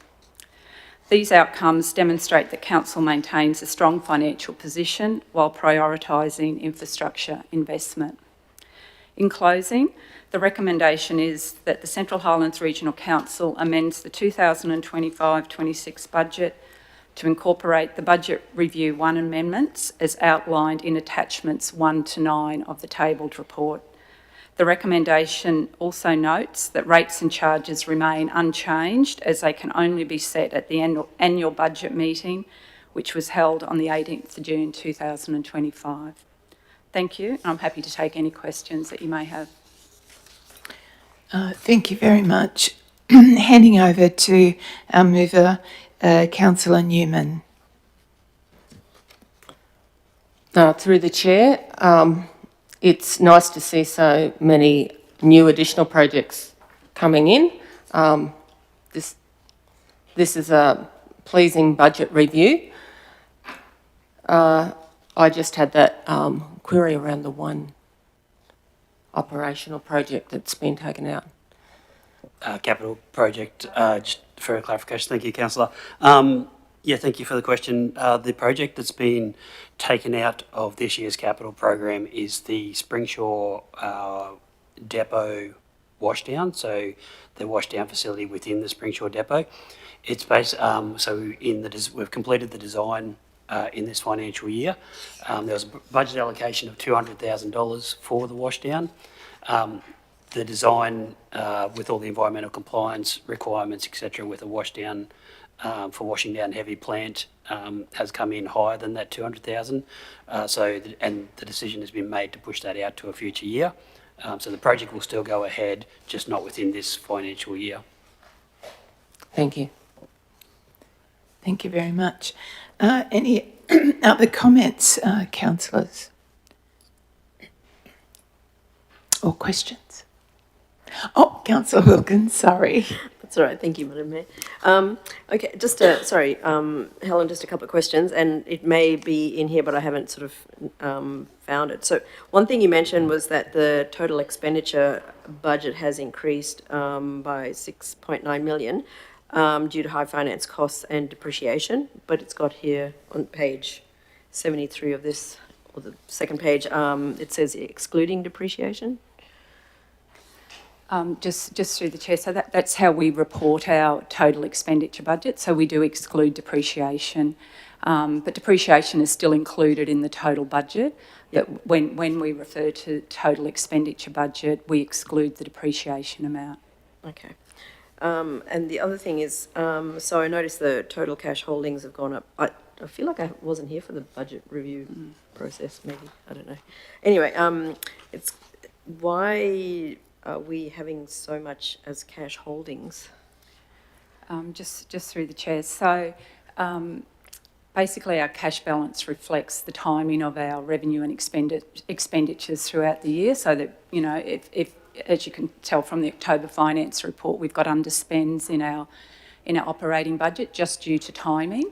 These outcomes demonstrate that Council maintains a strong financial position while prioritising infrastructure investment. In closing, the recommendation is that the Central Highlands Regional Council amends the 2025-26 budget to incorporate the Budget Review 1 amendments as outlined in attachments 1 to 9 of the tabled report. The recommendation also notes that rates and charges remain unchanged as they can only be set at the annual budget meeting, which was held on the 18th of June 2025. Thank you. I'm happy to take any questions that you may have. Thank you very much. Handing over to our mover, Councillor Newman. Through the Chair, it's nice to see so many new additional projects coming in. This is a pleasing budget review. I just had that query around the one operational project that's been taken out. Capital project, just for clarification, thank you, Councillor. Yeah, thank you for the question. The project that's been taken out of this year's capital program is the Springshaw depot washdown, so the washdown facility within the Springshaw depot. It's based, so we've completed the design in this financial year. There was a budget allocation of $200,000 for the washdown. The design with all the environmental compliance requirements, etc., with a washdown for washing down heavy plant has come in higher than that 200,000. And the decision has been made to push that out to a future year. So the project will still go ahead, just not within this financial year. Thank you. Thank you very much. Any other comments, councillors? Or questions? Oh, Councillor Wilkins, sorry. That's all right. Thank you, Madam Mayor. Okay, just Helen, just a couple of questions, and it may be in here, but I haven't sort of found it. So one thing you mentioned was that the total expenditure budget has increased by 6.9 million due to high finance costs and depreciation, but it's got here on page 73 of this, or the second page, it says excluding depreciation. Just through the chair, so that's how we report our total expenditure budget. So we do exclude depreciation, but depreciation is still included in the total budget. But when we refer to total expenditure budget, we exclude the depreciation amount. Okay. And the other thing is, so I noticed the total cash holdings have gone up. I feel like I wasn't here for the budget review process, maybe, I don't know. Anyway, it's why are we having so much as cash holdings? Just through the chair. So basically our cash balance reflects the timing of our revenue and expenditures throughout the year, so that, you know, if as you can tell from the October finance report, we've got underspends in our operating budget just due to timing.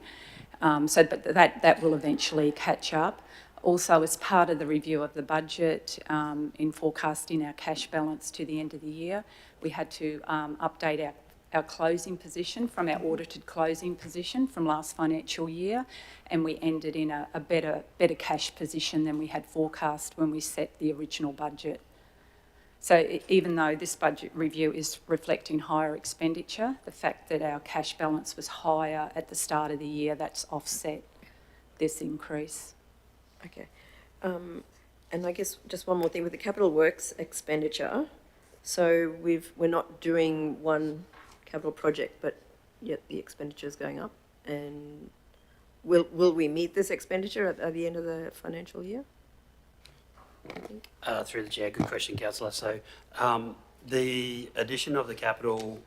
But that will eventually catch up. Also, as part of the review of the budget, in forecasting our cash balance to the end of the year, we had to update our closing position from our audited closing position from last financial year, and we ended in a better cash position than we had forecast when we set the original budget. So even though this budget review is reflecting higher expenditure, the fact that our cash balance was higher at the start of the year, that's offset this increase. Okay. And I guess just one more thing with the capital works expenditure. So we're not doing one capital project, but yet the expenditure is going up. And will we meet this expenditure at the end of the financial year? Through the chair, good question, councillor. So the addition of the capital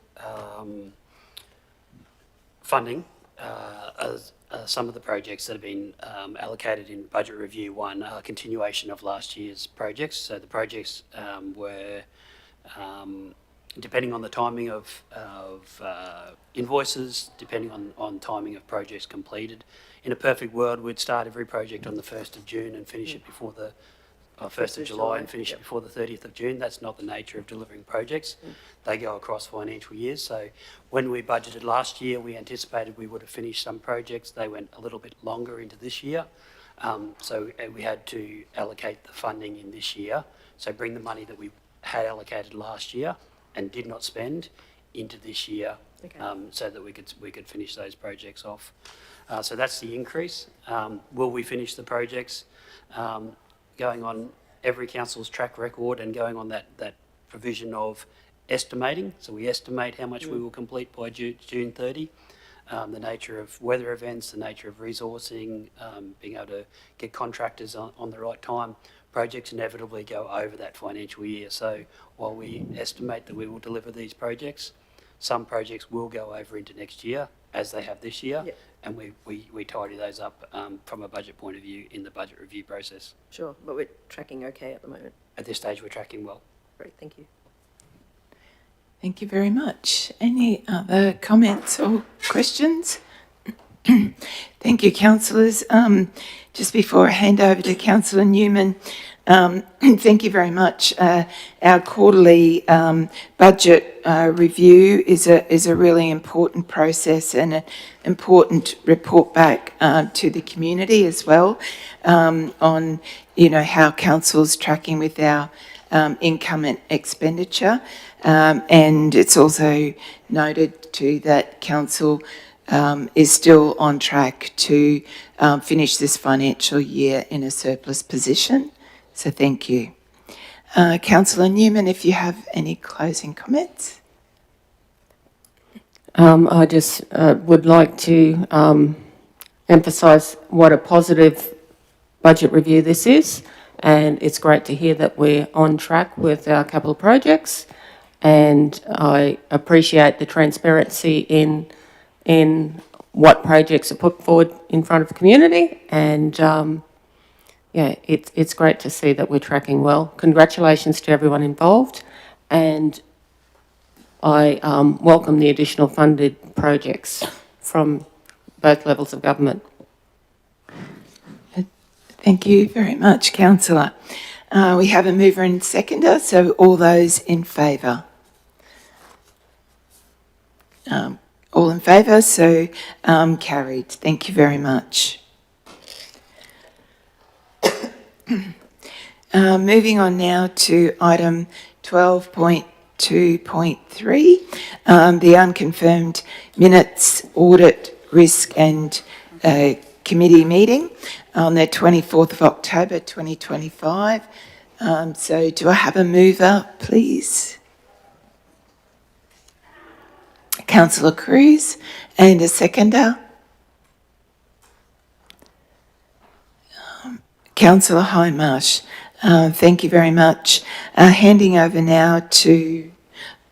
funding, some of the projects that have been allocated in budget review one are a continuation of last year's projects. So the projects were, depending on the timing of invoices, depending on timing of projects completed. In a perfect world, we'd start every project on the 1st of June and finish it before the 1st of July and finish it before the 30th of June. That's not the nature of delivering projects. They go across financial years. So when we budgeted last year, we anticipated we would have finished some projects. They went a little bit longer into this year. So we had to allocate the funding in this year. So bring the money that we had allocated last year and did not spend into this year, so that we could finish those projects off. So that's the increase. Will we finish the projects? Going on every council's track record and going on that provision of estimating. So we estimate how much we will complete by June 30. The nature of weather events, the nature of resourcing, being able to get contractors on the right time. Projects inevitably go over that financial year. So while we estimate that we will deliver these projects, some projects will go over into next year, as they have this year. Yep. And we tidy those up from a budget point of view in the budget review process. Sure, but we're tracking okay at the moment. At this stage, we're tracking well. Great, thank you. Thank you very much. Any other comments or questions? Thank you, councillors. Just before I hand over to Councillor Newman, thank you very much. Our quarterly budget review is a really important process and an important report back to the community as well on, you know, how council's tracking with our income and expenditure. And it's also noted too that council is still on track to finish this financial year in a surplus position. So thank you. Councillor Newman, if you have any closing comments. I just would like to emphasise what a positive budget review this is, and it's great to hear that we're on track with our capital projects, and I appreciate the transparency in what projects are put forward in front of the community, and yeah, it's great to see that we're tracking well. Congratulations to everyone involved, and I welcome the additional funded projects from both levels of government. Thank you very much, Councillor. We have a mover and seconder, so all those in favour? All in favour, so carried. Thank you very much. Moving on now to item 12.2.3, the unconfirmed minutes audit risk and committee meeting on the 24th of October 2025. So do I have a mover, please? Councillor Cruz, and a seconder? Councillor Hindmarsh. Thank you very much. Handing over now to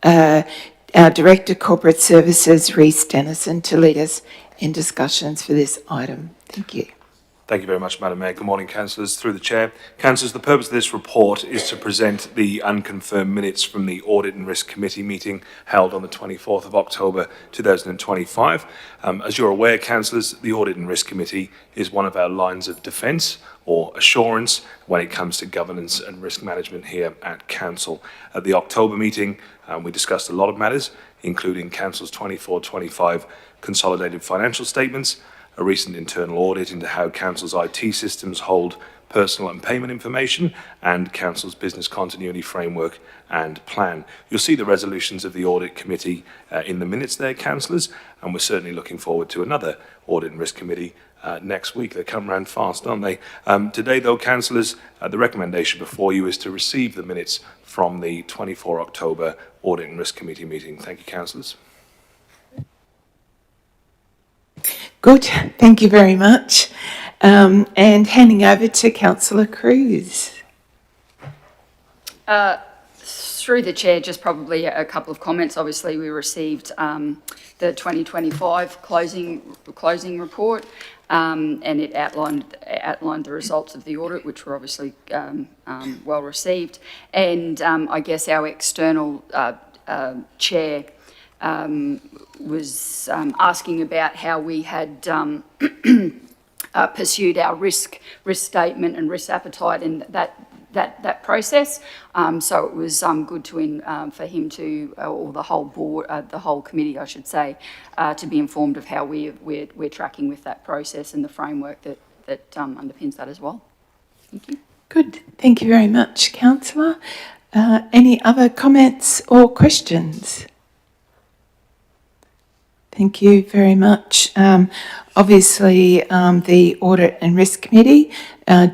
our Director Corporate Services, Rhys Dennison, to lead us in discussions for this item. Thank you. Thank you very much, Madam Mayor. Good morning, councillors. Through the chair. Councillors, the purpose of this report is to present the unconfirmed minutes from the Audit and Risk Committee meeting held on the 24th of October 2025. As you're aware, councillors, the Audit and Risk Committee is one of our lines of defence or assurance when it comes to governance and risk management here at Council. At the October meeting, we discussed a lot of matters, including Council's 24-25 consolidated financial statements, a recent internal audit into how Council's IT systems hold personal and payment information, and Council's business continuity framework and plan. You'll see the resolutions of the Audit Committee in the minutes there, councillors, and we're certainly looking forward to another Audit and Risk Committee next week. They come round fast, don't they? Today, though, councillors, the recommendation before you is to receive the minutes from the 24 October Audit and Risk Committee meeting. Thank you, councillors. Good, thank you very much. And handing over to Councillor Cruz. Through the chair, just probably a couple of comments. Obviously, we received the 2025 closing report, and it outlined the results of the audit, which were obviously well received. And I guess our external chair was asking about how we had pursued our risk statement and risk appetite in that process. So it was good for him to, or the whole board, the whole committee, I should say, to be informed of how we're tracking with that process and the framework that underpins that as well. Thank you. Good, thank you very much, Councillor. Any other comments or questions? Thank you very much. Obviously, the Audit and Risk Committee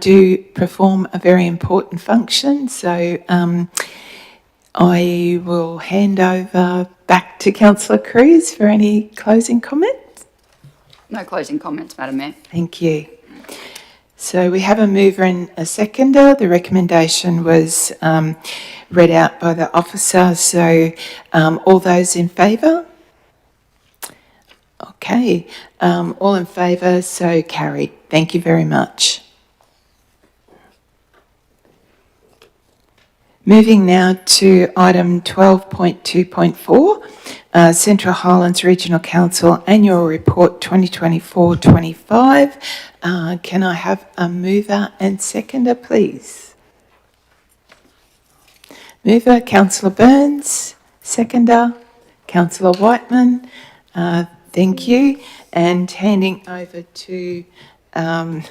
do perform a very important function, so I will hand over back to Councillor Cruz for any closing comments. No closing comments, Madam Mayor. Thank you. So we have a mover and a seconder. The recommendation was read out by the officer, so all those in favour? Okay, all in favour, so carried. Thank you very much. Moving now to item 12.2.4, Central Highlands Regional Council Annual Report 2024-25. Can I have a mover and seconder, please? Mover, Councillor Burns. Seconder, Councillor Whiteman. Thank you. And handing over to our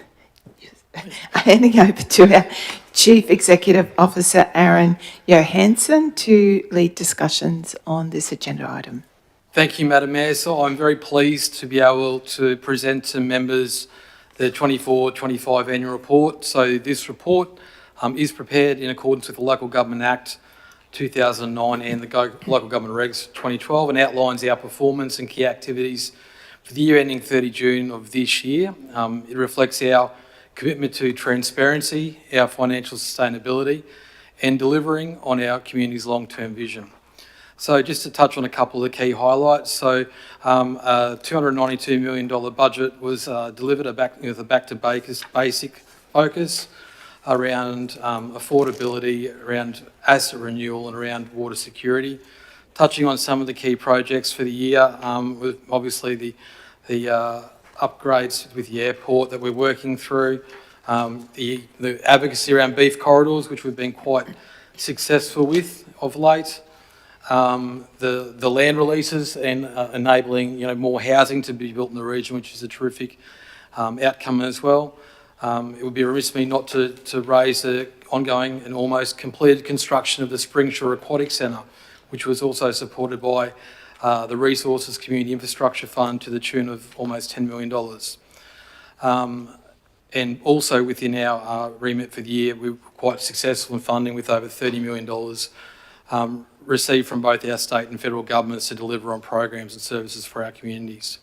Chief Executive Officer, Aaron Johansson, to lead discussions on this agenda item. Thank you, Madam Mayor. So I'm very pleased to be able to present to members the 24-25 annual report. So this report is prepared in accordance with the Local Government Act 2009 and the Local Government Regs 2012, and outlines our performance and key activities for the year ending 30 June of this year. It reflects our commitment to transparency, our financial sustainability, and delivering on our community's long-term vision. So just to touch on a couple of the key highlights. So a $292 million budget was delivered with a back-to-basic focus around affordability, around asset renewal and around water security. Touching on some of the key projects for the year, with obviously the upgrades with the airport that we're working through, the advocacy around beef corridors, which we've been quite successful with of late, the land releases and enabling more housing to be built in the region, which is a terrific outcome as well. It would be remiss of me not to raise the ongoing and almost completed construction of the Springshore Aquatic Centre, which was also supported by the Resources Community Infrastructure Fund to the tune of almost $10 million. And also within our remit for the year, we were quite successful in funding with over $30 million received from both our state and federal governments to deliver on programs and services for our communities.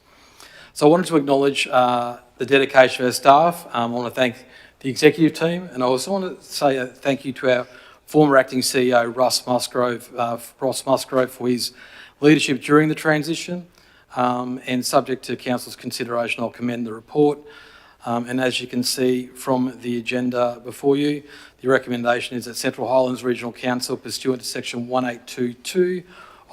So I wanted to acknowledge the dedication of our staff. I want to thank the executive team, and I also want to say a thank you to our former acting CEO, Ross Musgrove, for his leadership during the transition. And subject to Council's consideration, I'll commend the report. And as you can see from the agenda before you, the recommendation is that Central Highlands Regional Council, pursuant to section 1822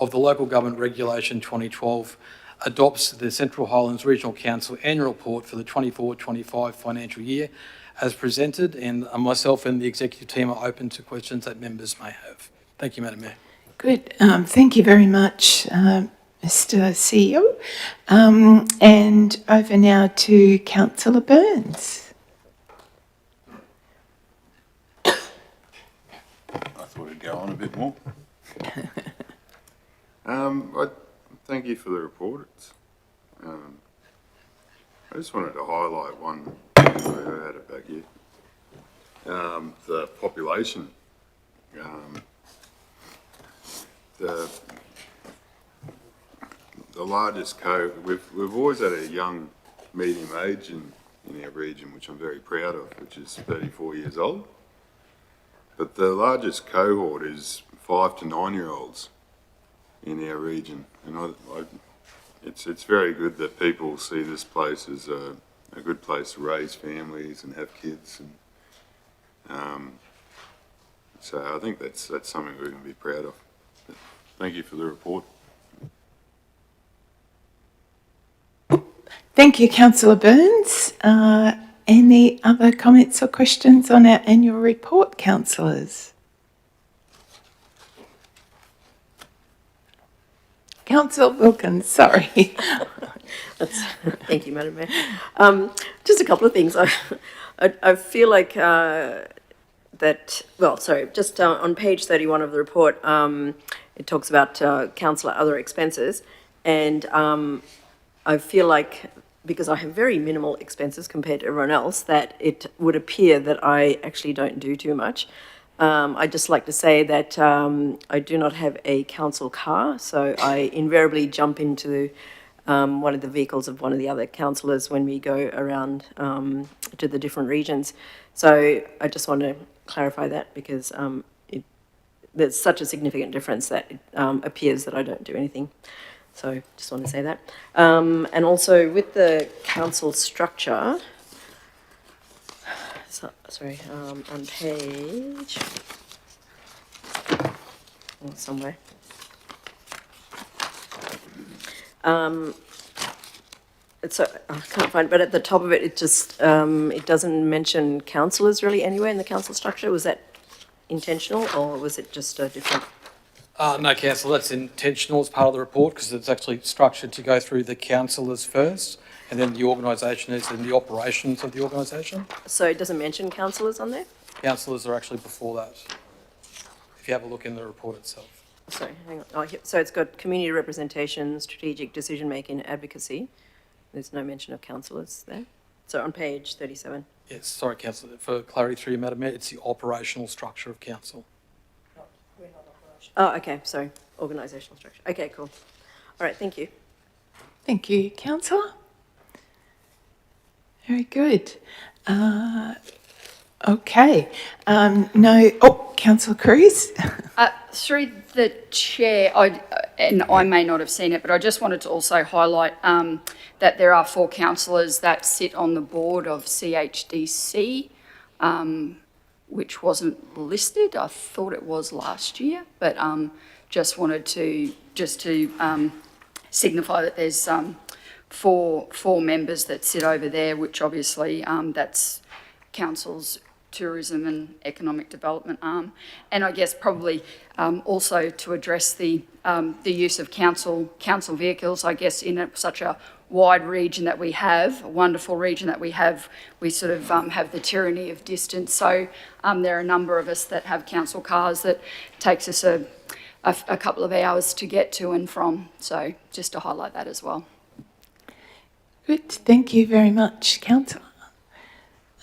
of the Local Government Regulation 2012, adopts the Central Highlands Regional Council annual report for the 24-25 financial year as presented, and myself and the executive team are open to questions that members may have. Thank you, Madam Mayor. Good. Thank you very much, Mr. CEO. And over now to Councillor Burns. I thought it'd go on a bit more. I thank you for the report. I just wanted to highlight one thing. I had it back here. The population. The largest we've always had a young medium age in our region, which I'm very proud of, which is 34 years old. But the largest cohort is 5 to 9-year-olds in our region, and it's very good that people see this place as a good place to raise families and have kids, and so I think that's something we can be proud of. Thank you for the report. Thank you, Councillor Burns. Any other comments or questions on our annual report, councillors? Councillor Wilkins, sorry. Thank you, Madam Mayor. Just a couple of things. I feel like just on page 31 of the report, it talks about councillor other expenses, and I feel like, because I have very minimal expenses compared to everyone else, that it would appear that I actually don't do too much. I'd just like to say that I do not have a council car, so I invariably jump into one of the vehicles of one of the other councillors when we go around to the different regions. So I just want to clarify that, because there's such a significant difference that it appears that I don't do anything. So just want to say that. And also with the council structure, on page, somewhere. I can't find it, but at the top of it, it just, it doesn't mention councillors really anywhere in the council structure. Was that intentional, or was it just a different? No, Councillor, that's intentional as part of the report, because it's actually structured to go through the councillors first, and then the organisation is in the operations of the organisation. So it doesn't mention councillors on there? Councillors are actually before that, if you have a look in the report itself. Sorry, hang on. Oh, so it's got community representation, strategic decision-making, advocacy. There's no mention of councillors there. So on page 37. Yes, sorry, Councillor, for clarity through you, Madam Mayor, it's the operational structure of council. Oh, okay, sorry, organisational structure. Okay, cool. All right, thank you. Thank you, Councillor. Very good. Okay. Councillor Cruz. Through the chair, and I may not have seen it, but I just wanted to also highlight that there are 4 councillors that sit on the board of CHDC, which wasn't listed. I thought it was last year, but just wanted to signify that there's four members that sit over there, which obviously that's council's tourism and economic development arm. And I guess probably also to address the use of council vehicles, I guess in such a wide region that we have, a wonderful region that we have, we sort of have the tyranny of distance. So there are a number of us that have council cars that takes us a couple of hours to get to and from. So just to highlight that as well. Good, thank you very much, Councillor.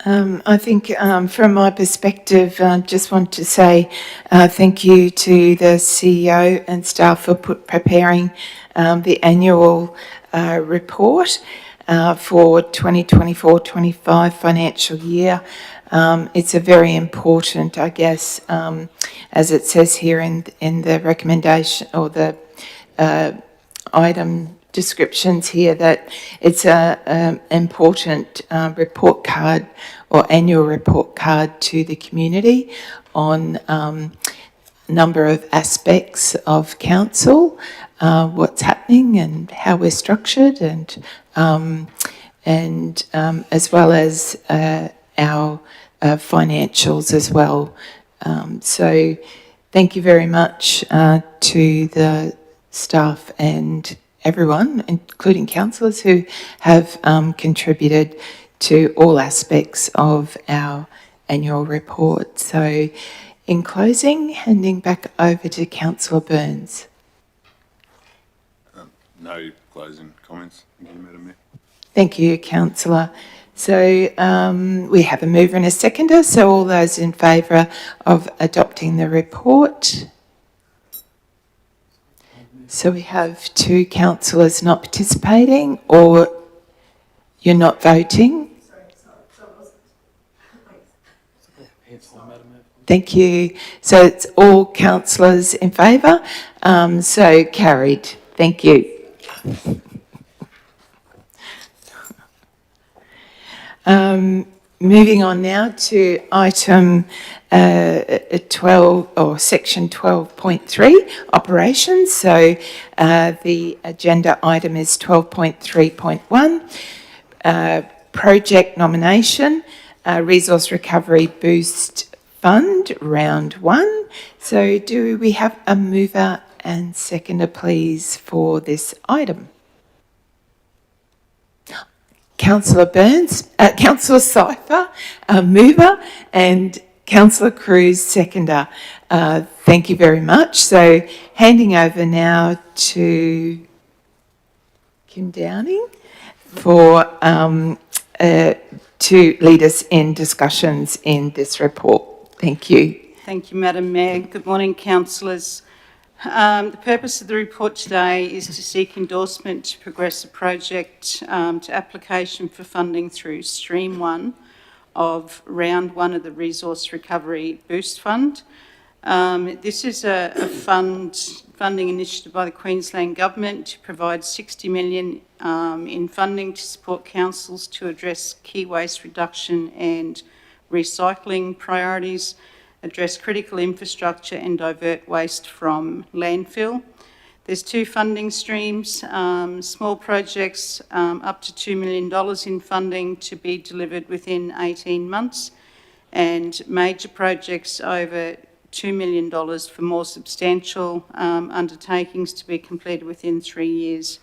I think from my perspective, I just want to say thank you to the CEO and staff for preparing the annual report for 2024-25 financial year. It's a very important, I guess, as it says here in the recommendation or the item descriptions here, that it's an important report card or annual report card to the community on a number of aspects of council, what's happening and how we're structured, and as well as our financials as well. So thank you very much to the staff and everyone, including councillors, who have contributed to all aspects of our annual report. So in closing, handing back over to Councillor Burns. No closing comments. Thank you, Madam Mayor. Thank you, Councillor. So we have a mover and a seconder. So all those in favour of adopting the report. So we have 2 councillors not participating, or you're not voting. Thank you. So it's all councillors in favour. So carried. Thank you. Moving on now to item 12 or section 12.3 operations. So the agenda item is 12.3.1 project nomination, Resource Recovery Boost Fund, round 1. So do we have a mover and seconder, please, for this item? Councillor Burns, Councillor Cypher, mover, and Councillor Cruz, seconder. Thank you very much. So handing over now to Kim Downing for to lead us in discussions in this report. Thank you. Thank you, Madam Mayor. Good morning, councillors. The purpose of the report today is to seek endorsement to progress the project to application for funding through Stream 1 of Round 1 of the Resource Recovery Boost Fund. This is a funding initiative by the Queensland Government to provide 60 million in funding to support councils to address key waste reduction and recycling priorities, address critical infrastructure and divert waste from landfill. There's 2 funding streams, small projects up to $2 million in funding to be delivered within 18 months, and major projects over $2 million for more substantial undertakings to be completed within 3 years.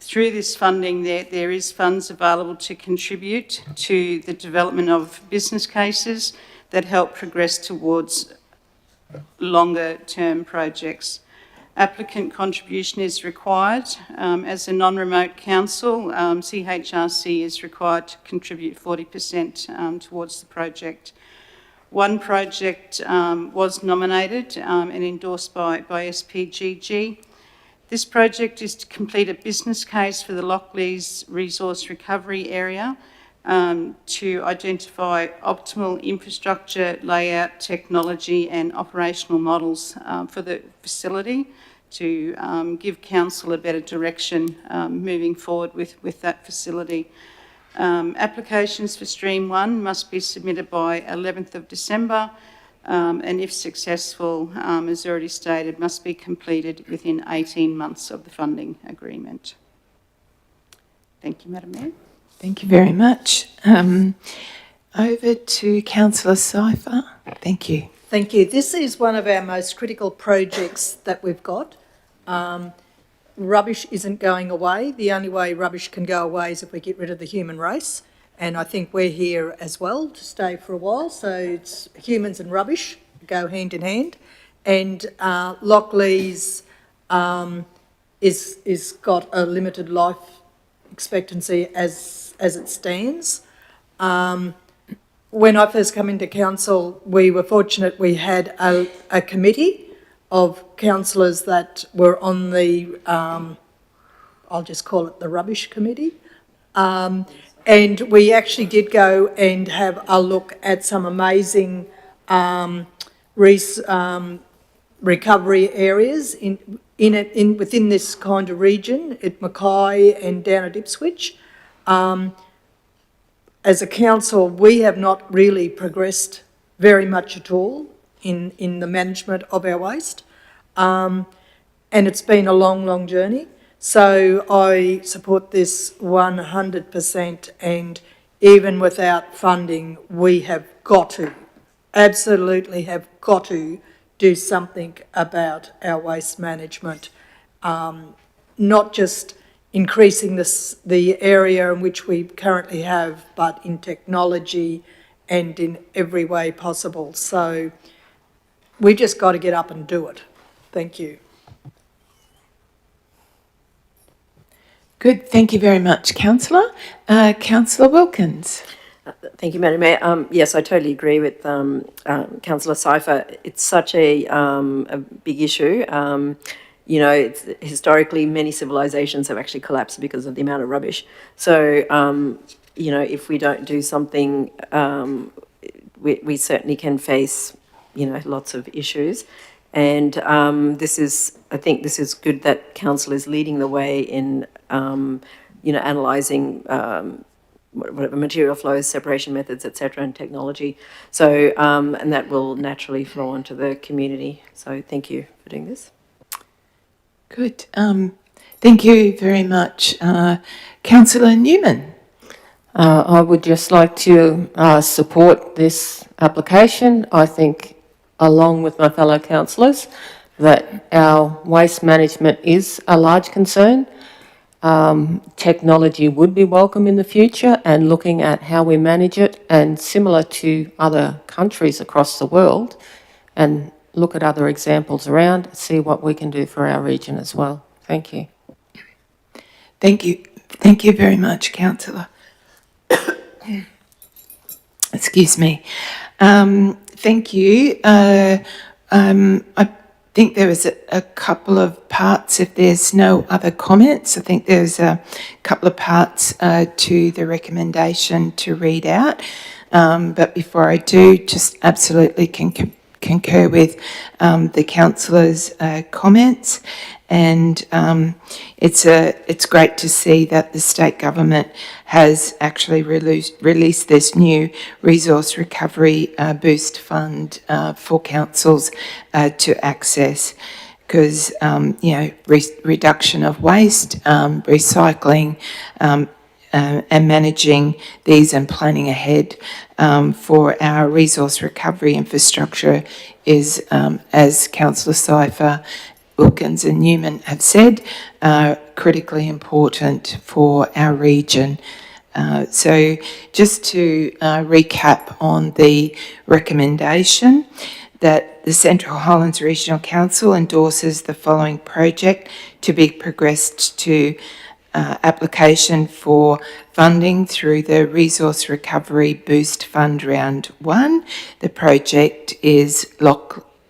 Through this funding, there is funds available to contribute to the development of business cases that help progress towards longer term projects. Applicant contribution is required. As a non-remote council, CHRC is required to contribute 40% towards the project. One project was nominated and endorsed by SPGG. This project is to complete a business case for the Lockleys Resource Recovery Area to identify optimal infrastructure, layout, technology and operational models for the facility to give council a better direction moving forward with that facility. Applications for Stream 1 must be submitted by 11th of December and if successful, as already stated, must be completed within 18 months of the funding agreement. Thank you, Madam Mayor. Thank you very much. Over to Councillor Cypher. Thank you. Thank you. This is one of our most critical projects that we've got. Rubbish isn't going away. The only way rubbish can go away is if we get rid of the human race. And I think we're here as well to stay for a while. So it's humans and rubbish go hand in hand. And Lockleys is got a limited life expectancy as it stands. When I first came into council, we were fortunate we had a committee of councillors that were on the, I'll just call it the rubbish committee. And we actually did go and have a look at some amazing recovery areas within this kind of region at Mackay and down at Ipswich. As a council, we have not really progressed very much at all in the management of our waste. And it's been a long, long journey. So I support this 100%, and even without funding, we have got to, absolutely have got to do something about our waste management. Not just increasing the area in which we currently have, but in technology and in every way possible. So we just got to get up and do it. Thank you. Good. Thank you very much, Councillor. Councillor Wilkins. Thank you, Madam Mayor. Yes, I totally agree with Councillor Cypher. It's such a big issue. You know, historically, many civilisations have actually collapsed because of the amount of rubbish. So, you know, if we don't do something, we certainly can face, you know, lots of issues. And I think this is good that council is leading the way in, you know, analysing whatever material flows, separation methods, etc., and technology. So, and that will naturally flow onto the community. So, thank you for doing this. Good. Thank you very much. Councillor Newman. I would just like to support this application. I think, along with my fellow councillors, that our waste management is a large concern. Technology would be welcome in the future, and looking at how we manage it, and similar to other countries across the world, and look at other examples around, see what we can do for our region as well. Thank you. Thank you. Thank you very much, Councillor. Excuse me. Thank you. I think there was a couple of parts. If there's no other comments, I think there's a couple of parts to the recommendation to read out. But before I do, just absolutely concur with the councillors' comments, and it's great to see that the state government has actually released this new resource recovery boost fund for councils to access, because you know, reduction of waste, recycling, and managing these and planning ahead for our resource recovery infrastructure is, as Councillor Cypher, Wilkins and Newman have said, critically important for our region. So just to recap on the recommendation, that the Central Highlands Regional Council endorses the following project to be progressed to application for funding through the Resource Recovery Boost Fund Round 1. The project is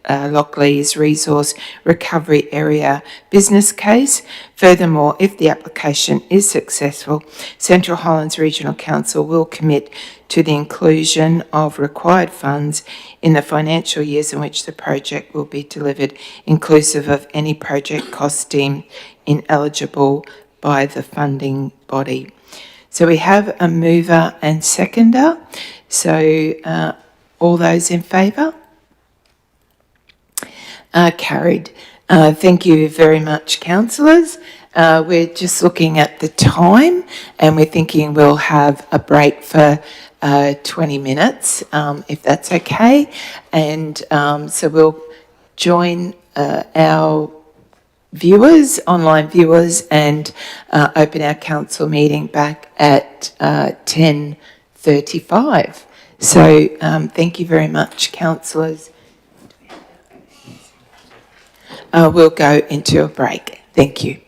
Lockleys Resource Recovery Area business case. Furthermore, if the application is successful, Central Highlands Regional Council will commit to the inclusion of required funds in the financial years in which the project will be delivered, inclusive of any project cost deemed ineligible by the funding body. So we have a mover and seconder. So all those in favour? Carried. Thank you very much, councillors. We're just looking at the time and we're thinking we'll have a break for 20 minutes, if that's okay. And so we'll join our viewers, online viewers, and open our council meeting back at 10:35. So thank you very much, councillors. We'll go into a break. Thank you.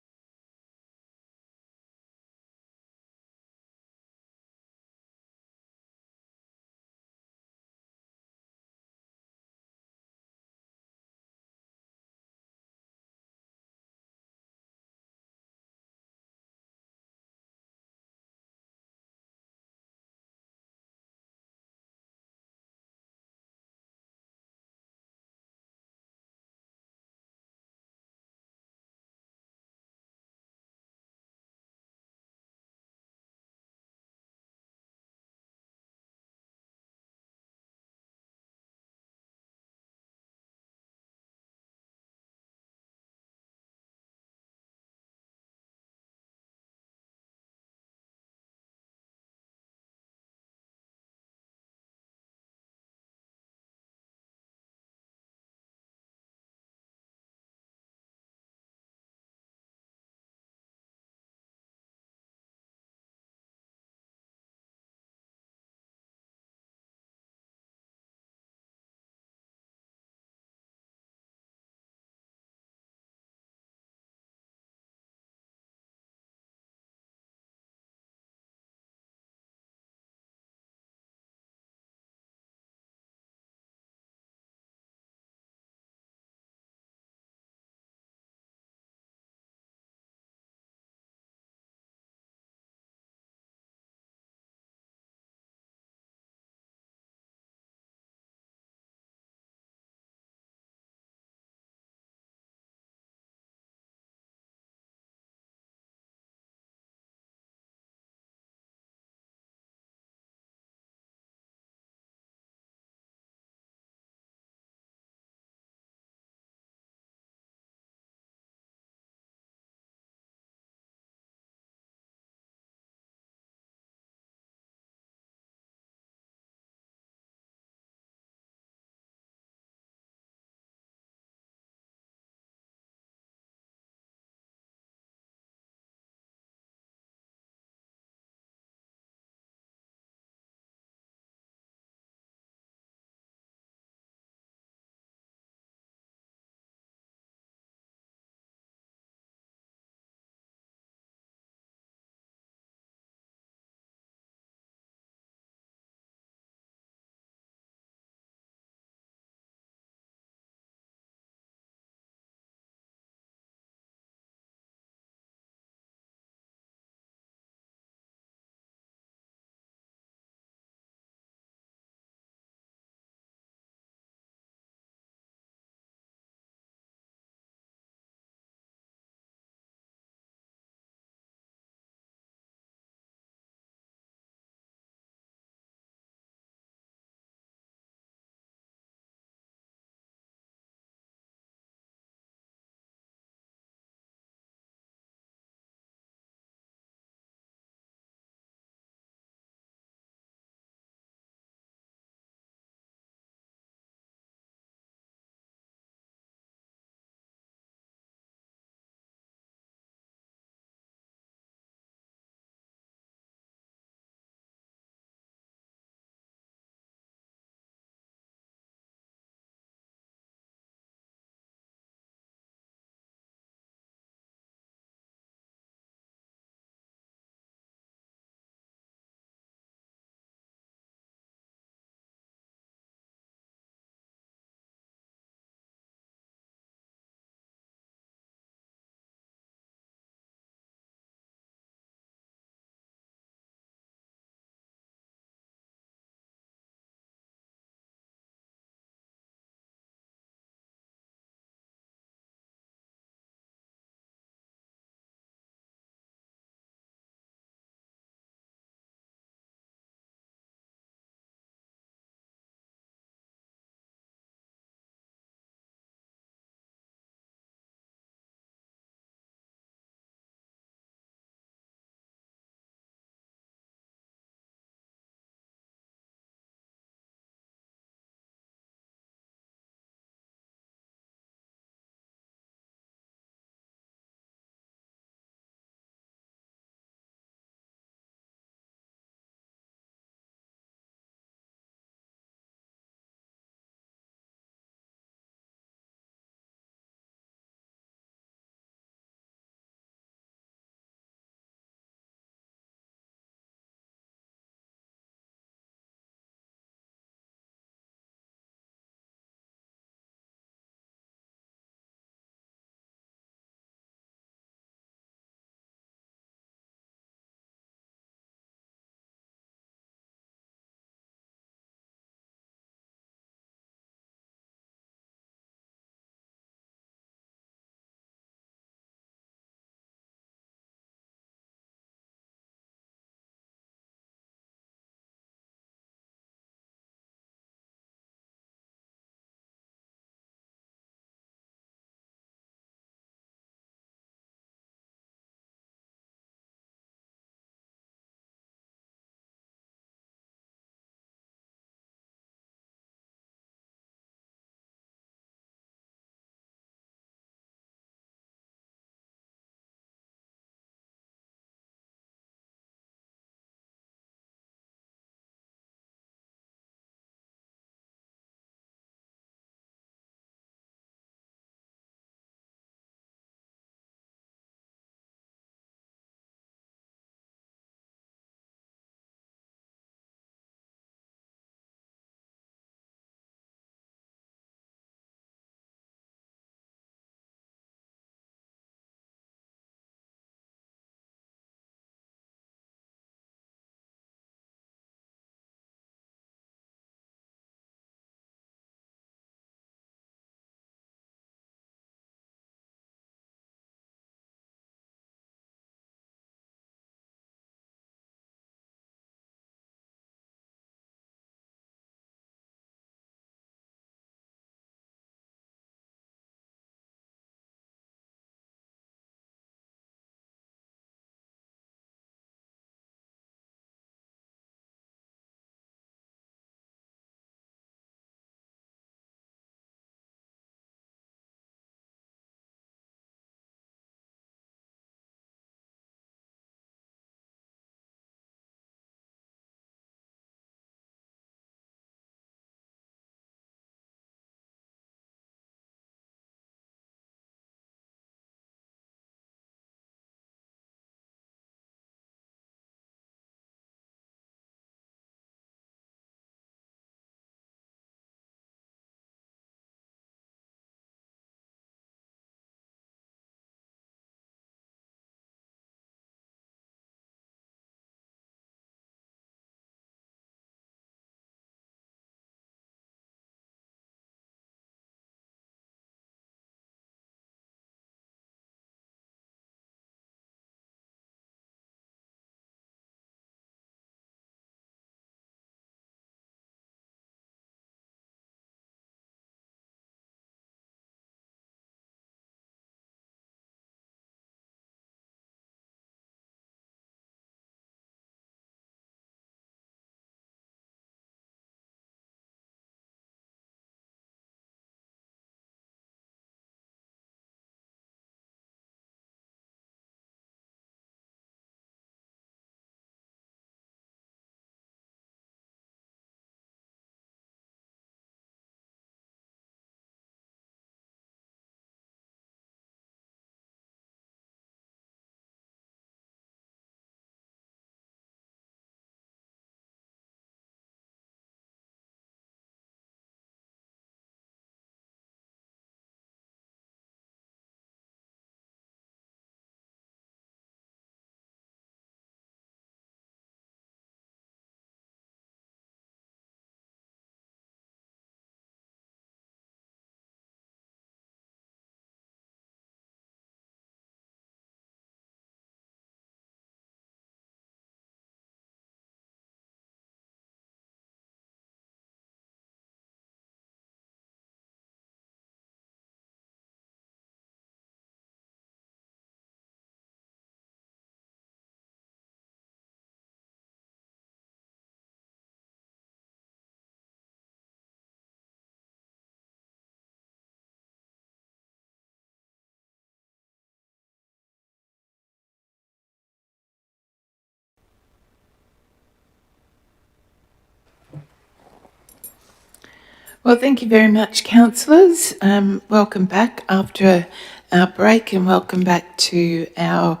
Well, thank you very much, councillors. Welcome back after our break, and welcome back to our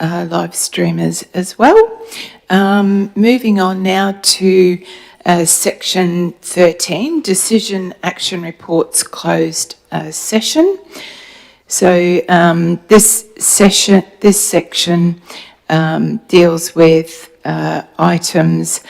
live streamers as well. Moving on now to section 13, decision action reports closed session. So this section deals with items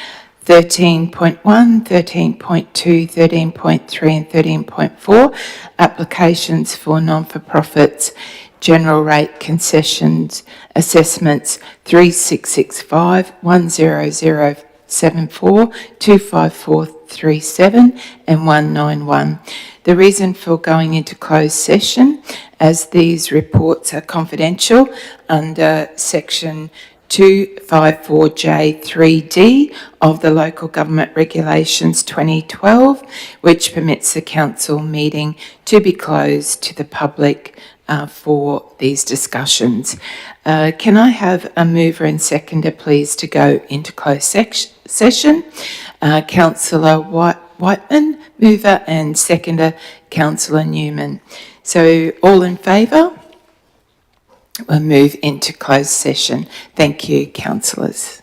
13.1, 13.2, 13.3 and 13.4, applications for non-for-profits, general rate concessions, assessments 3665, 10074, 25437 and 191. The reason for going into closed session, as these reports are confidential under section 254J3D of the Local Government Regulations 2012, which permits the council meeting to be closed to the public for these discussions. Can I have a mover and seconder, please, to go into closed session? Councillor Whiteman, mover, and seconder, Councillor Newman. So all in favour? We'll move into closed session. Thank you, councillors.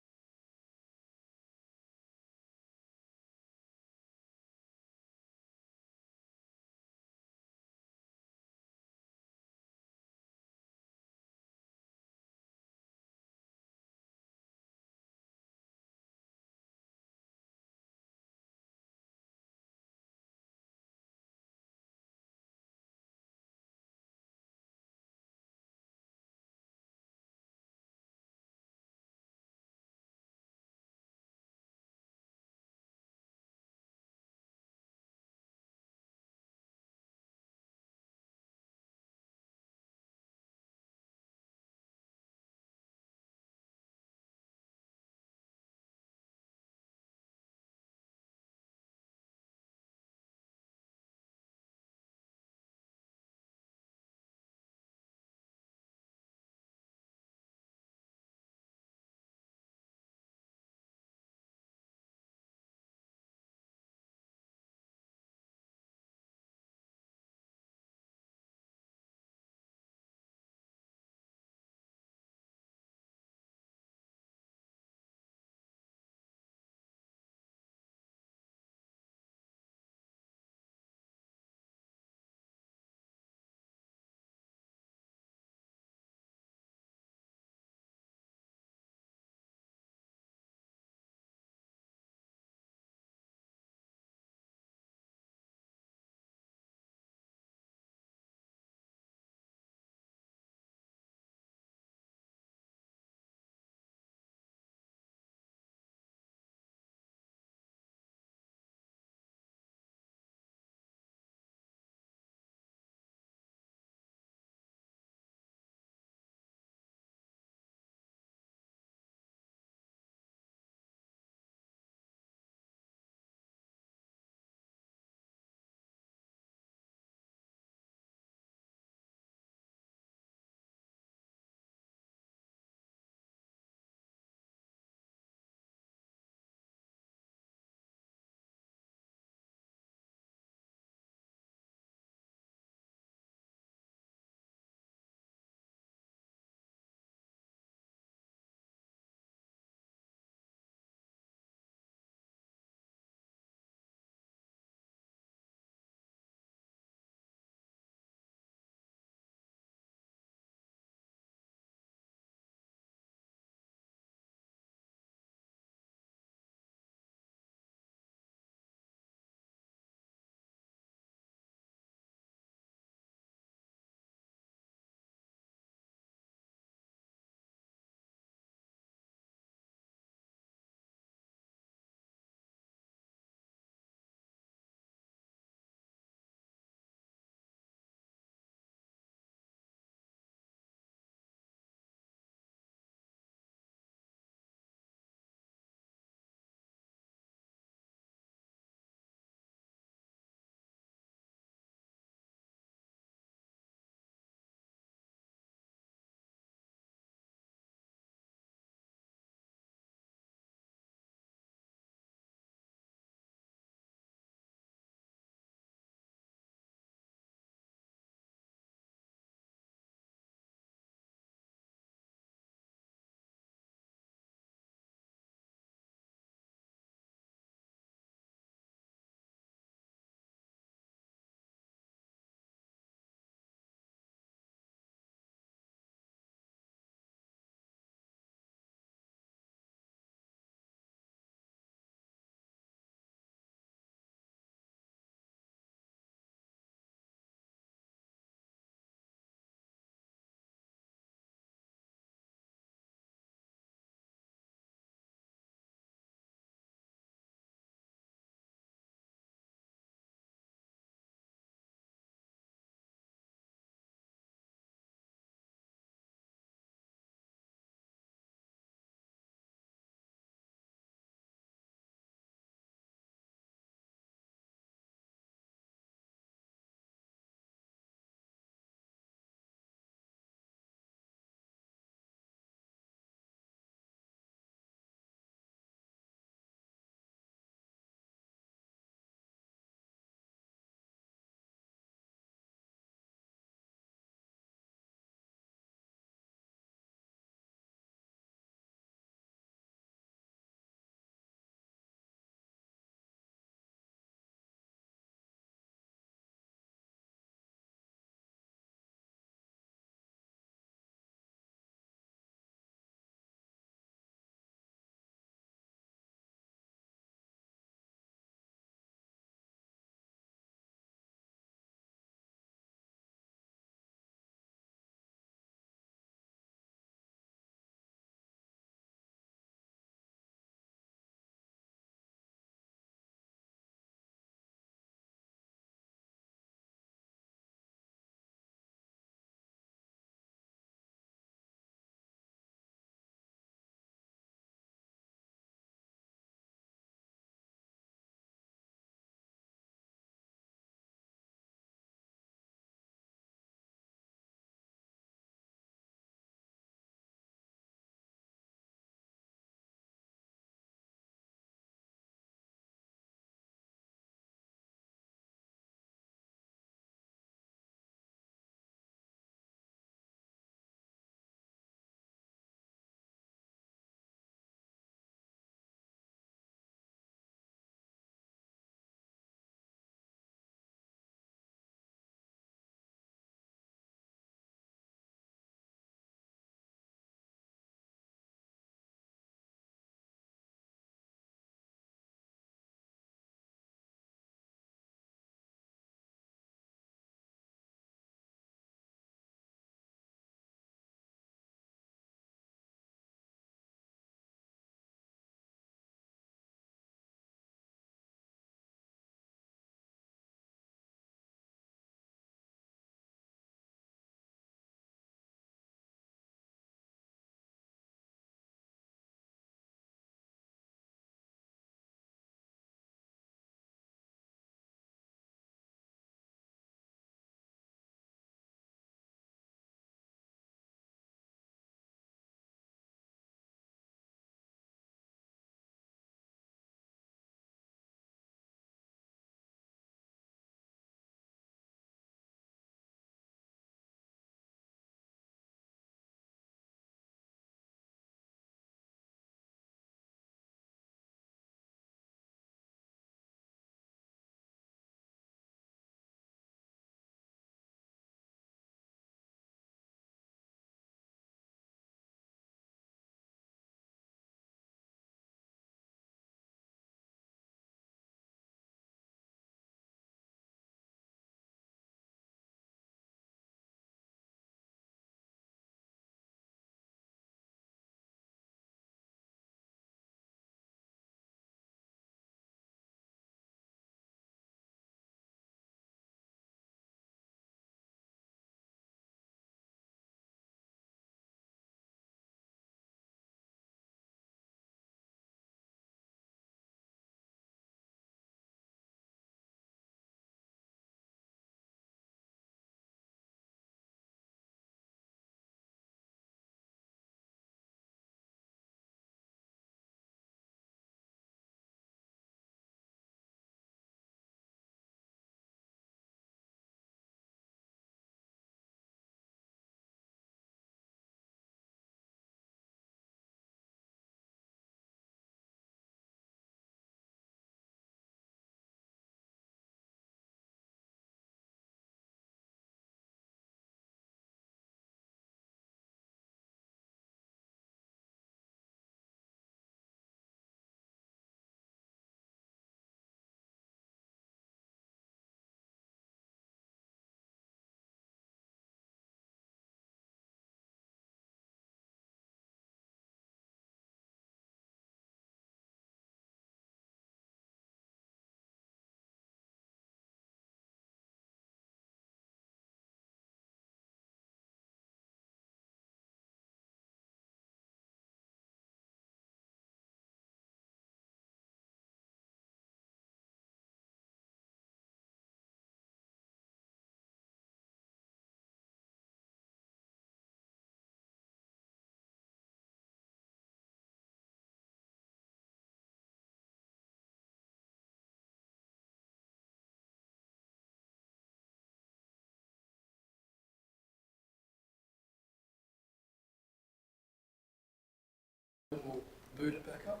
We'll boot it back up.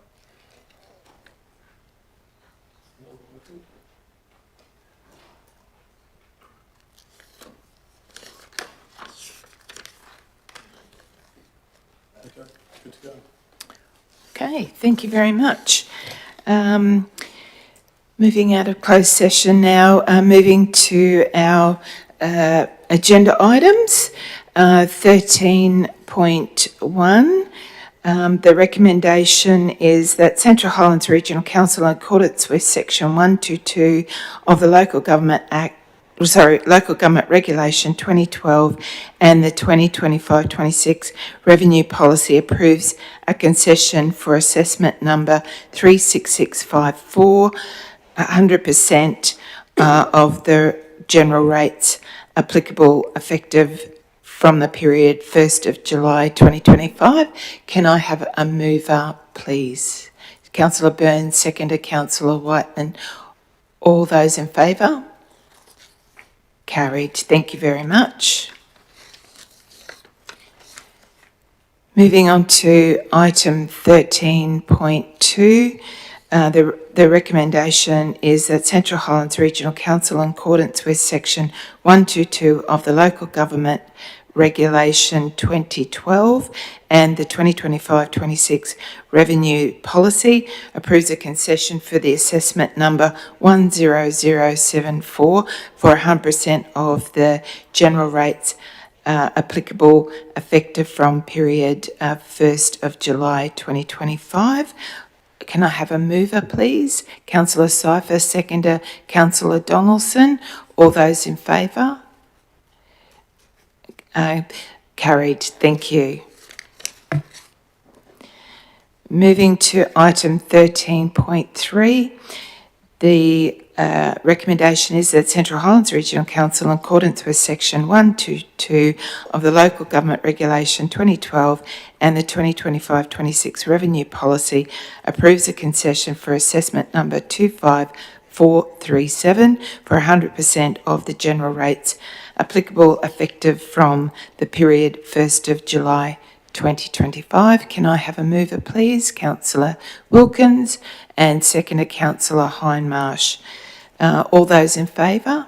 Okay, good to go. Okay, thank you very much. Moving out of closed session now, moving to our agenda items. 13.1, the recommendation is that Central Highlands Regional Council, in accordance with Section 122 of the Local Government Regulation 2012 and the 2025-26 Revenue Policy, approves a concession for assessment number 36654, 100% of the general rates applicable effective from the period 1st of July 2025. Can I have a mover, please? Councillor Burns, seconder Councillor Whiteman. All those in favour? Carried. Thank you very much. Moving on to item 13.2. The recommendation is that Central Highlands Regional Council, in accordance with Section 122 of the Local Government Regulation 2012 and the 2025-26 Revenue Policy, approves a concession for the assessment number 10074 for 100% of the general rates applicable effective from period 1st of July 2025. Can I have a mover, please? Councillor Cypher, seconder Councillor Donaldson. All those in favour? Carried. Thank you. Moving to item 13.3, the recommendation is that Central Highlands Regional Council, in accordance with Section 122 of the Local Government Regulation 2012 and the 2025-26 Revenue Policy, approves a concession for assessment number 25437 for 100% of the general rates applicable effective from the period 1st of July 2025. Can I have a mover, please? Councillor Wilkins, and seconder Councillor Hindmarsh. All those in favour?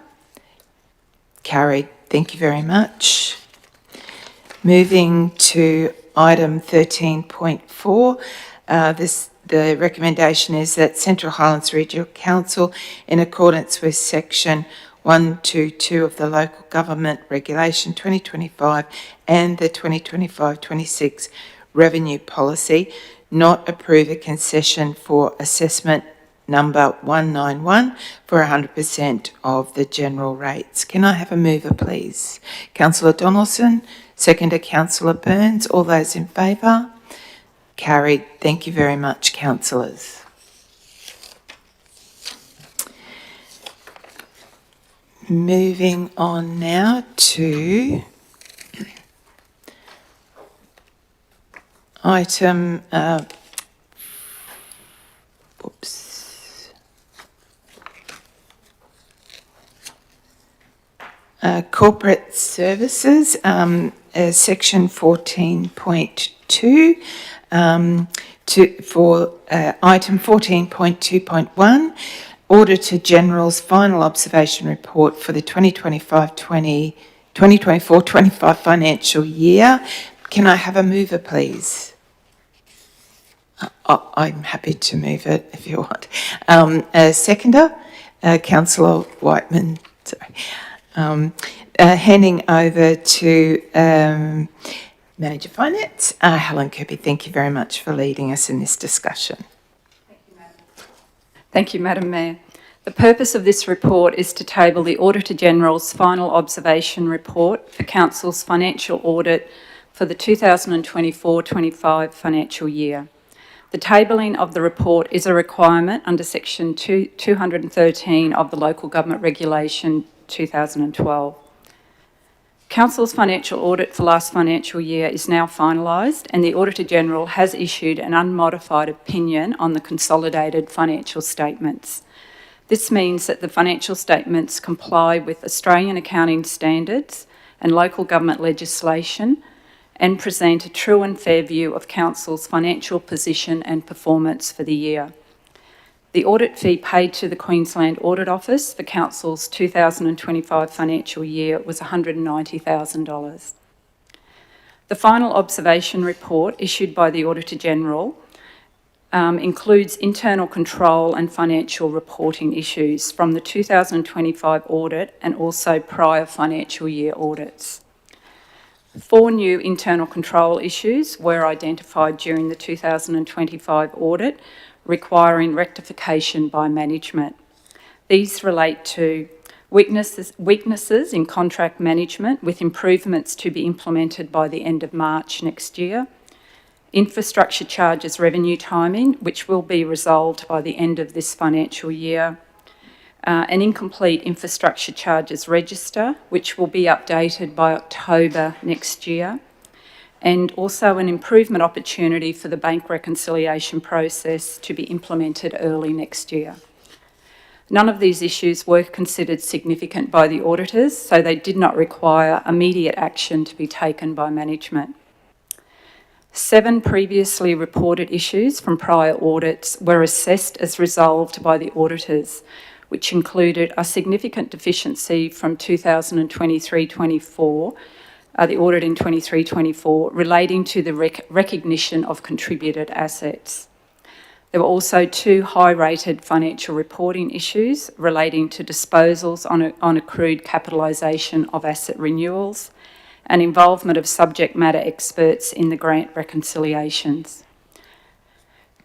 Carried. Thank you very much. Moving to item 13.4, the recommendation is that Central Highlands Regional Council, in accordance with Section 122 of the Local Government Regulation 2025 and the 2025-26 Revenue Policy, not approve a concession for assessment number 191 for 100% of the general rates. Can I have a mover, please? Councillor Donaldson, seconder Councillor Burns. All those in favour? Carried. Thank you very much, councillors. Moving on now to item corporate services, section 14.2, for item 14.2.1. Auditor General's final observation report for the 2024-25 financial year. Can I have a mover, please? I'm happy to move it if you want. Seconder, Councillor Whiteman. Sorry. Handing over to Manager Finance, Helen Kirby. Thank you very much for leading us in this discussion. Thank you, Madam Mayor. The purpose of this report is to table the Auditor General's final observation report for Council's financial audit for the 2024-25 financial year. The tabling of the report is a requirement under Section 213 of the Local Government Regulation 2012. Council's financial audit for last financial year is now finalised, and the Auditor General has issued an unmodified opinion on the consolidated financial statements. This means that the financial statements comply with Australian accounting standards and local government legislation, and present a true and fair view of Council's financial position and performance for the year. The audit fee paid to the Queensland Audit Office for Council's 2025 financial year was $190,000. The final observation report issued by the Auditor-General includes internal control and financial reporting issues from the 2025 audit and also prior financial year audits. 4 new internal control issues were identified during the 2025 audit, requiring rectification by management. These relate to weaknesses in contract management, with improvements to be implemented by the end of March next year, infrastructure charges revenue timing, which will be resolved by the end of this financial year, an incomplete infrastructure charges register, which will be updated by October next year, and also an improvement opportunity for the bank reconciliation process to be implemented early next year. None of these issues were considered significant by the auditors, so they did not require immediate action to be taken by management. 7 previously reported issues from prior audits were assessed as resolved by the auditors, which included a significant deficiency from 2023-24, the audit in 23-24, relating to the recognition of contributed assets. There were also 2 high-rated financial reporting issues relating to disposals on accrued capitalisation of asset renewals and involvement of subject matter experts in the grant reconciliations.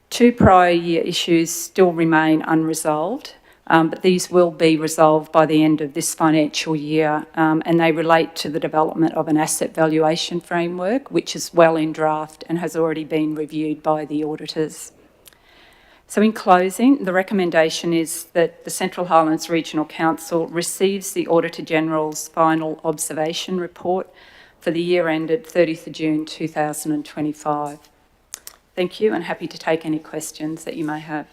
2 prior year issues still remain unresolved, but these will be resolved by the end of this financial year, and they relate to the development of an asset valuation framework, which is well in draft and has already been reviewed by the auditors. So in closing, the recommendation is that the Central Highlands Regional Council receives the Auditor-General's final observation report for the year ended 30th of June 2025. Thank you, and happy to take any questions that you may have.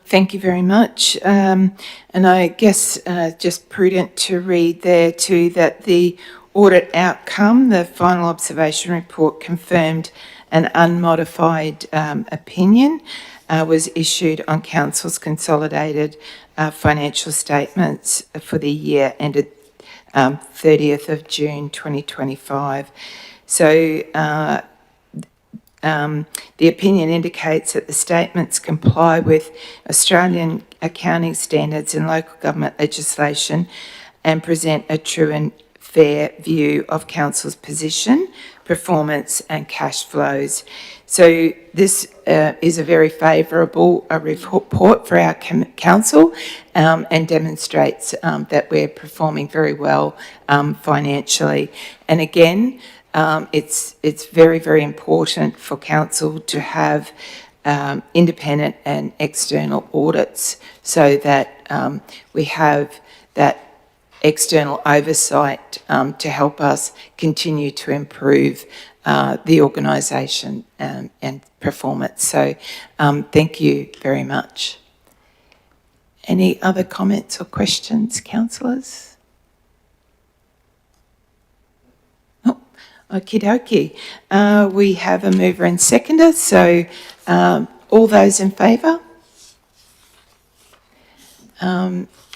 Thank you very much. And I guess just prudent to read there too that the audit outcome, the final observation report, confirmed an unmodified opinion, was issued on Council's consolidated financial statements for the year ended 30th of June 2025. So the opinion indicates that the statements comply with Australian accounting standards and local government legislation and present a true and fair view of Council's position, performance and cash flows. So this is a very favourable report for our Council and demonstrates that we're performing very well financially. And again, it's very, very important for Council to have independent and external audits so that we have that external oversight to help us continue to improve the organisation and performance. So thank you very much. Any other comments or questions, councillors? Oh, okie dokie. We have a mover and seconder, so all those in favour?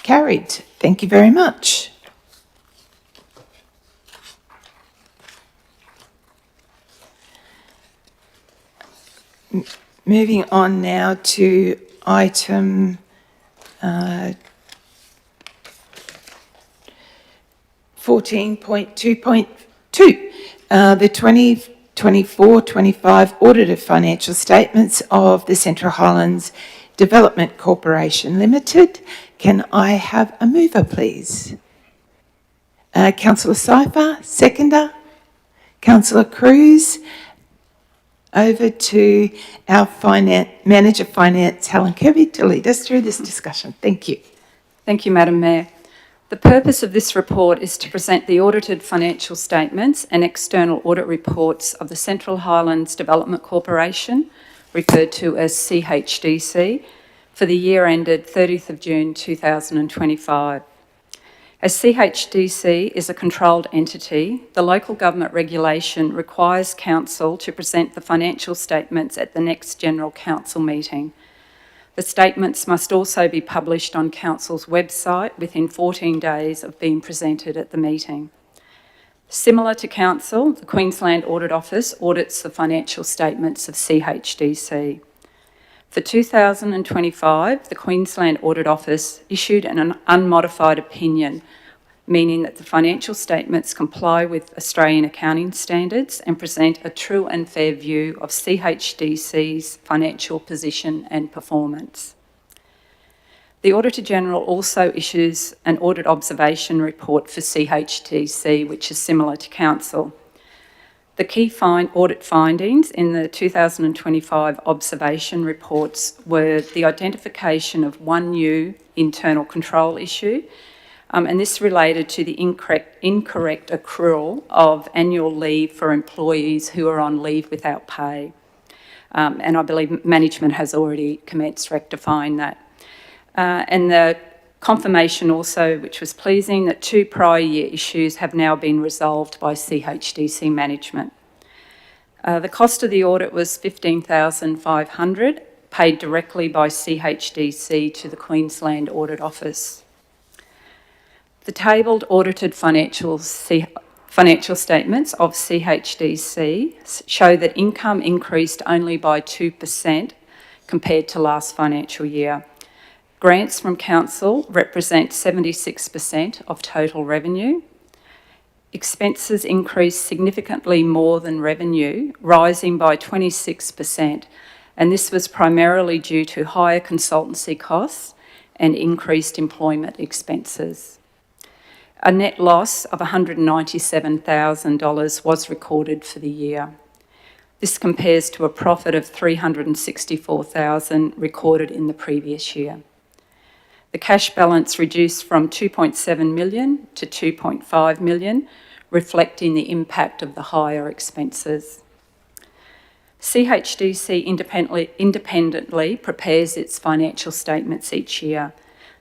Carried. Thank you very much. Moving on now to item 14.2.2, the 2024-25 audited financial statements of the Central Highlands Development Corporation Limited. Can I have a mover, please? Councillor Cypher, seconder. Councillor Cruz. Over to our Manager Finance, Helen Kirby, to lead us through this discussion. Thank you. Thank you, Madam Mayor. The purpose of this report is to present the audited financial statements and external audit reports of the Central Highlands Development Corporation, referred to as CHDC, for the year ended 30th of June 2025. As CHDC is a controlled entity, the local government regulation requires council to present the financial statements at the next General Council meeting. The statements must also be published on council's website within 14 days of being presented at the meeting. Similar to council, the Queensland Audit Office audits the financial statements of CHDC. For 2025, the Queensland Audit Office issued an unmodified opinion, meaning that the financial statements comply with Australian accounting standards and present a true and fair view of CHDC's financial position and performance. The Auditor-General also issues an audit observation report for CHDC, which is similar to council. The key audit findings in the 2025 observation reports were the identification of one new internal control issue, and this related to the incorrect accrual of annual leave for employees who are on leave without pay. And I believe management has already commenced rectifying that. And the confirmation also, which was pleasing, that 2 prior year issues have now been resolved by CHDC management. The cost of the audit was $15,500, paid directly by CHDC to the Queensland Audit Office. The tabled audited financial statements of CHDC show that income increased only by 2% compared to last financial year. Grants from council represent 76% of total revenue. Expenses increased significantly more than revenue, rising by 26%, and this was primarily due to higher consultancy costs and increased employment expenses. A net loss of $197,000 was recorded for the year. This compares to a profit of $364,000 recorded in the previous year. The cash balance reduced from $2.7 million to $2.5 million, reflecting the impact of the higher expenses. CHDC independently prepares its financial statements each year.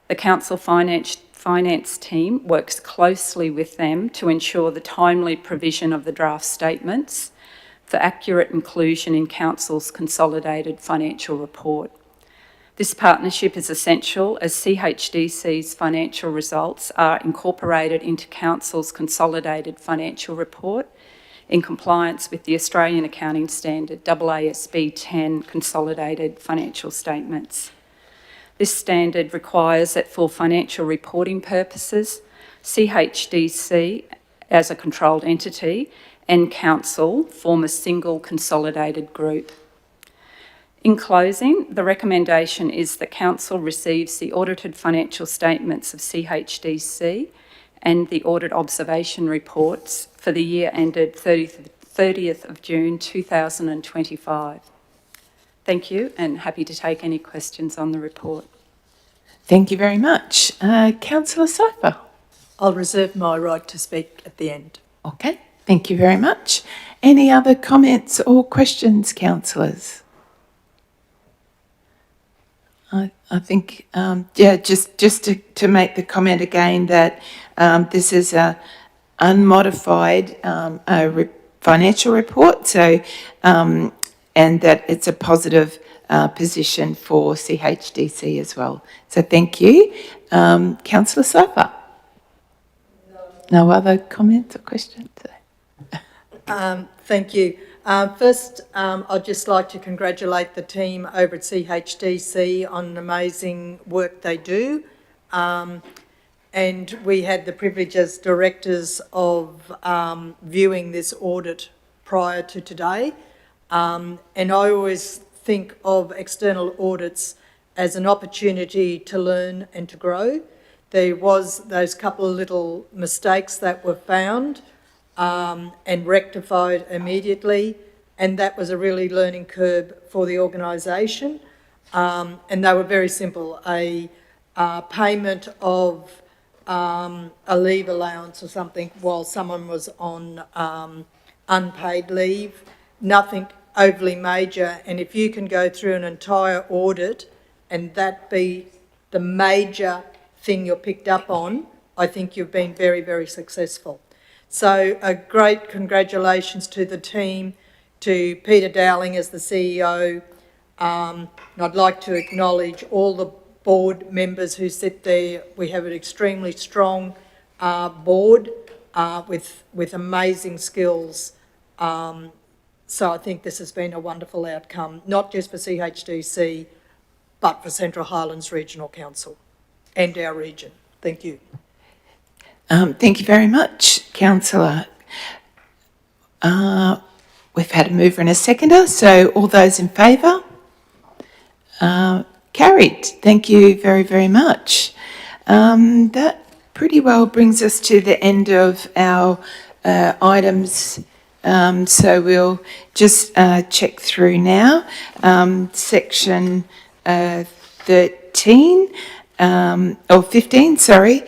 The council finance team works closely with them to ensure the timely provision of the draft statements for accurate inclusion in council's consolidated financial report. This partnership is essential as CHDC's financial results are incorporated into council's consolidated financial report in compliance with the Australian accounting standard AASB 10 consolidated financial statements. This standard requires that for financial reporting purposes, CHDC as a controlled entity and council form a single consolidated group. In closing, the recommendation is that council receives the audited financial statements of CHDC and the audit observation reports for the year ended 30th of June 2025. Thank you, and happy to take any questions on the report. Thank you very much. Councillor Sypher. I'll reserve my right to speak at the end. Okay, thank you very much. Any other comments or questions, councillors? I think, just to make the comment again that this is a unmodified financial report, so and that it's a positive position for CHDC as well. So thank you. Councillor Sypher? No other comments or questions? Thank you. First, I'd just like to congratulate the team over at CHDC on the amazing work they do. And we had the privilege as directors of viewing this audit prior to today. And I always think of external audits as an opportunity to learn and to grow. There was those couple of little mistakes that were found and rectified immediately, and that was a really learning curve for the organisation. And they were very simple: a payment of a leave allowance or something while someone was on unpaid leave, nothing overly major. And if you can go through an entire audit and that be the major thing you're picked up on, I think you've been very, very successful. So a great congratulations to the team, to Peter Dowling as the CEO. And I'd like to acknowledge all the board members who sit there. We have an extremely strong board with amazing skills. So I think this has been a wonderful outcome, not just for CHDC, but for Central Highlands Regional Council and our region. Thank you. Thank you very much, Councillor. We've had a mover and a seconder, so all those in favour? Carried. Thank you very, very much. That pretty well brings us to the end of our items. So we'll just check through now. Section 13, or 15, sorry,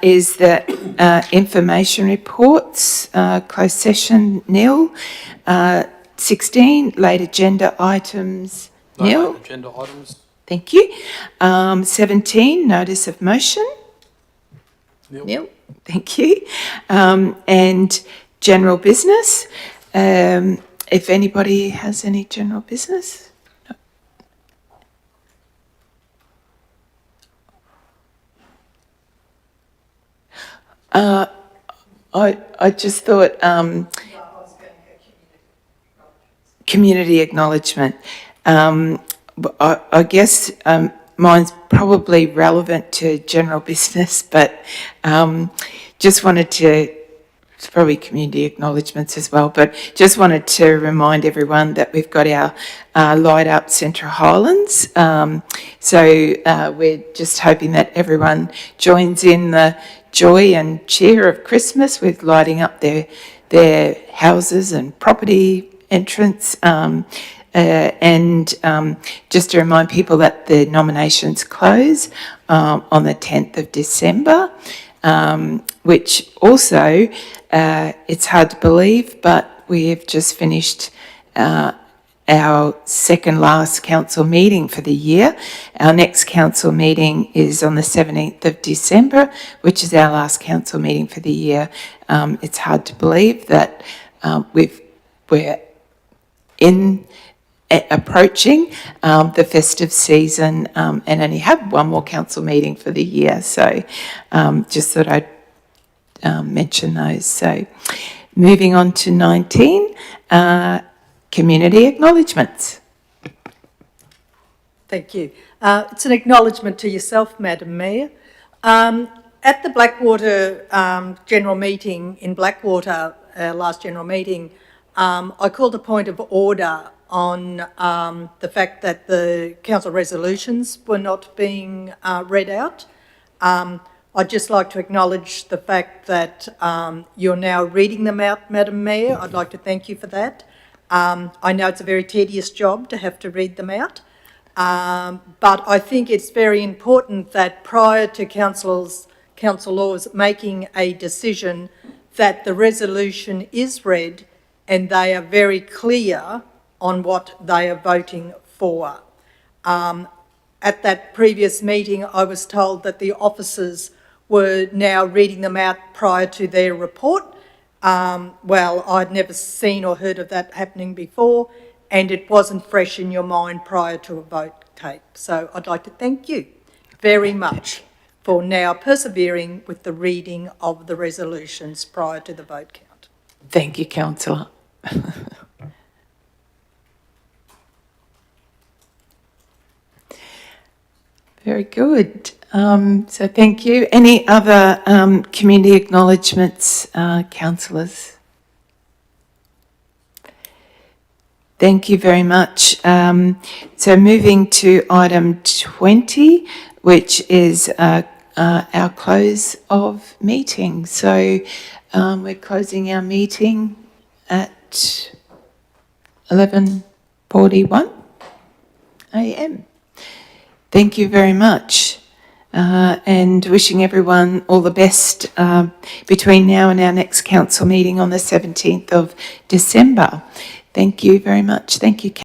is the information reports, closed session nil. 16, late agenda items nil. Late agenda items. Thank you. 17, notice of motion. Nil. Thank you. And general business. If anybody has any general business. I just thought community acknowledgement. I guess mine's probably relevant to general business, but just wanted to, it's probably community acknowledgements as well, but just wanted to remind everyone that we've got our Light Up Central Highlands. So we're just hoping that everyone joins in the joy and cheer of Christmas with lighting up their houses and property entrance. And just to remind people that the nominations close on the 10th of December, which also, it's hard to believe, but we have just finished our second last council meeting for the year. Our next council meeting is on the 17th of December, which is our last council meeting for the year. It's hard to believe that we're approaching the festive season and only have one more council meeting for the year. So just thought I'd mention those. So moving on to 19, community acknowledgements. Thank you. It's an acknowledgement to yourself, Madam Mayor. At the Blackwater general meeting in Blackwater, last general meeting, I called a point of order on the fact that the council resolutions were not being read out. I'd just like to acknowledge the fact that you're now reading them out, Madam Mayor. I'd like to thank you for that. I know it's a very tedious job to have to read them out, but I think it's very important that prior to councillors making a decision that the resolution is read and they are very clear on what they are voting for. At that previous meeting, I was told that the officers were now reading them out prior to their report. Well, I'd never seen or heard of that happening before, and it wasn't fresh in your mind prior to a vote, Kate. So I'd like to thank you very much for now persevering with the reading of the resolutions prior to the vote count. Thank you, Councillor. Very good. So thank you. Any other community acknowledgements, councillors? Thank you very much. So moving to item 20, which is our close of meeting. So we're closing our meeting at 11:41 a.m. Thank you very much, and wishing everyone all the best between now and our next council meeting on the 17th of December. Thank you very much. Thank you.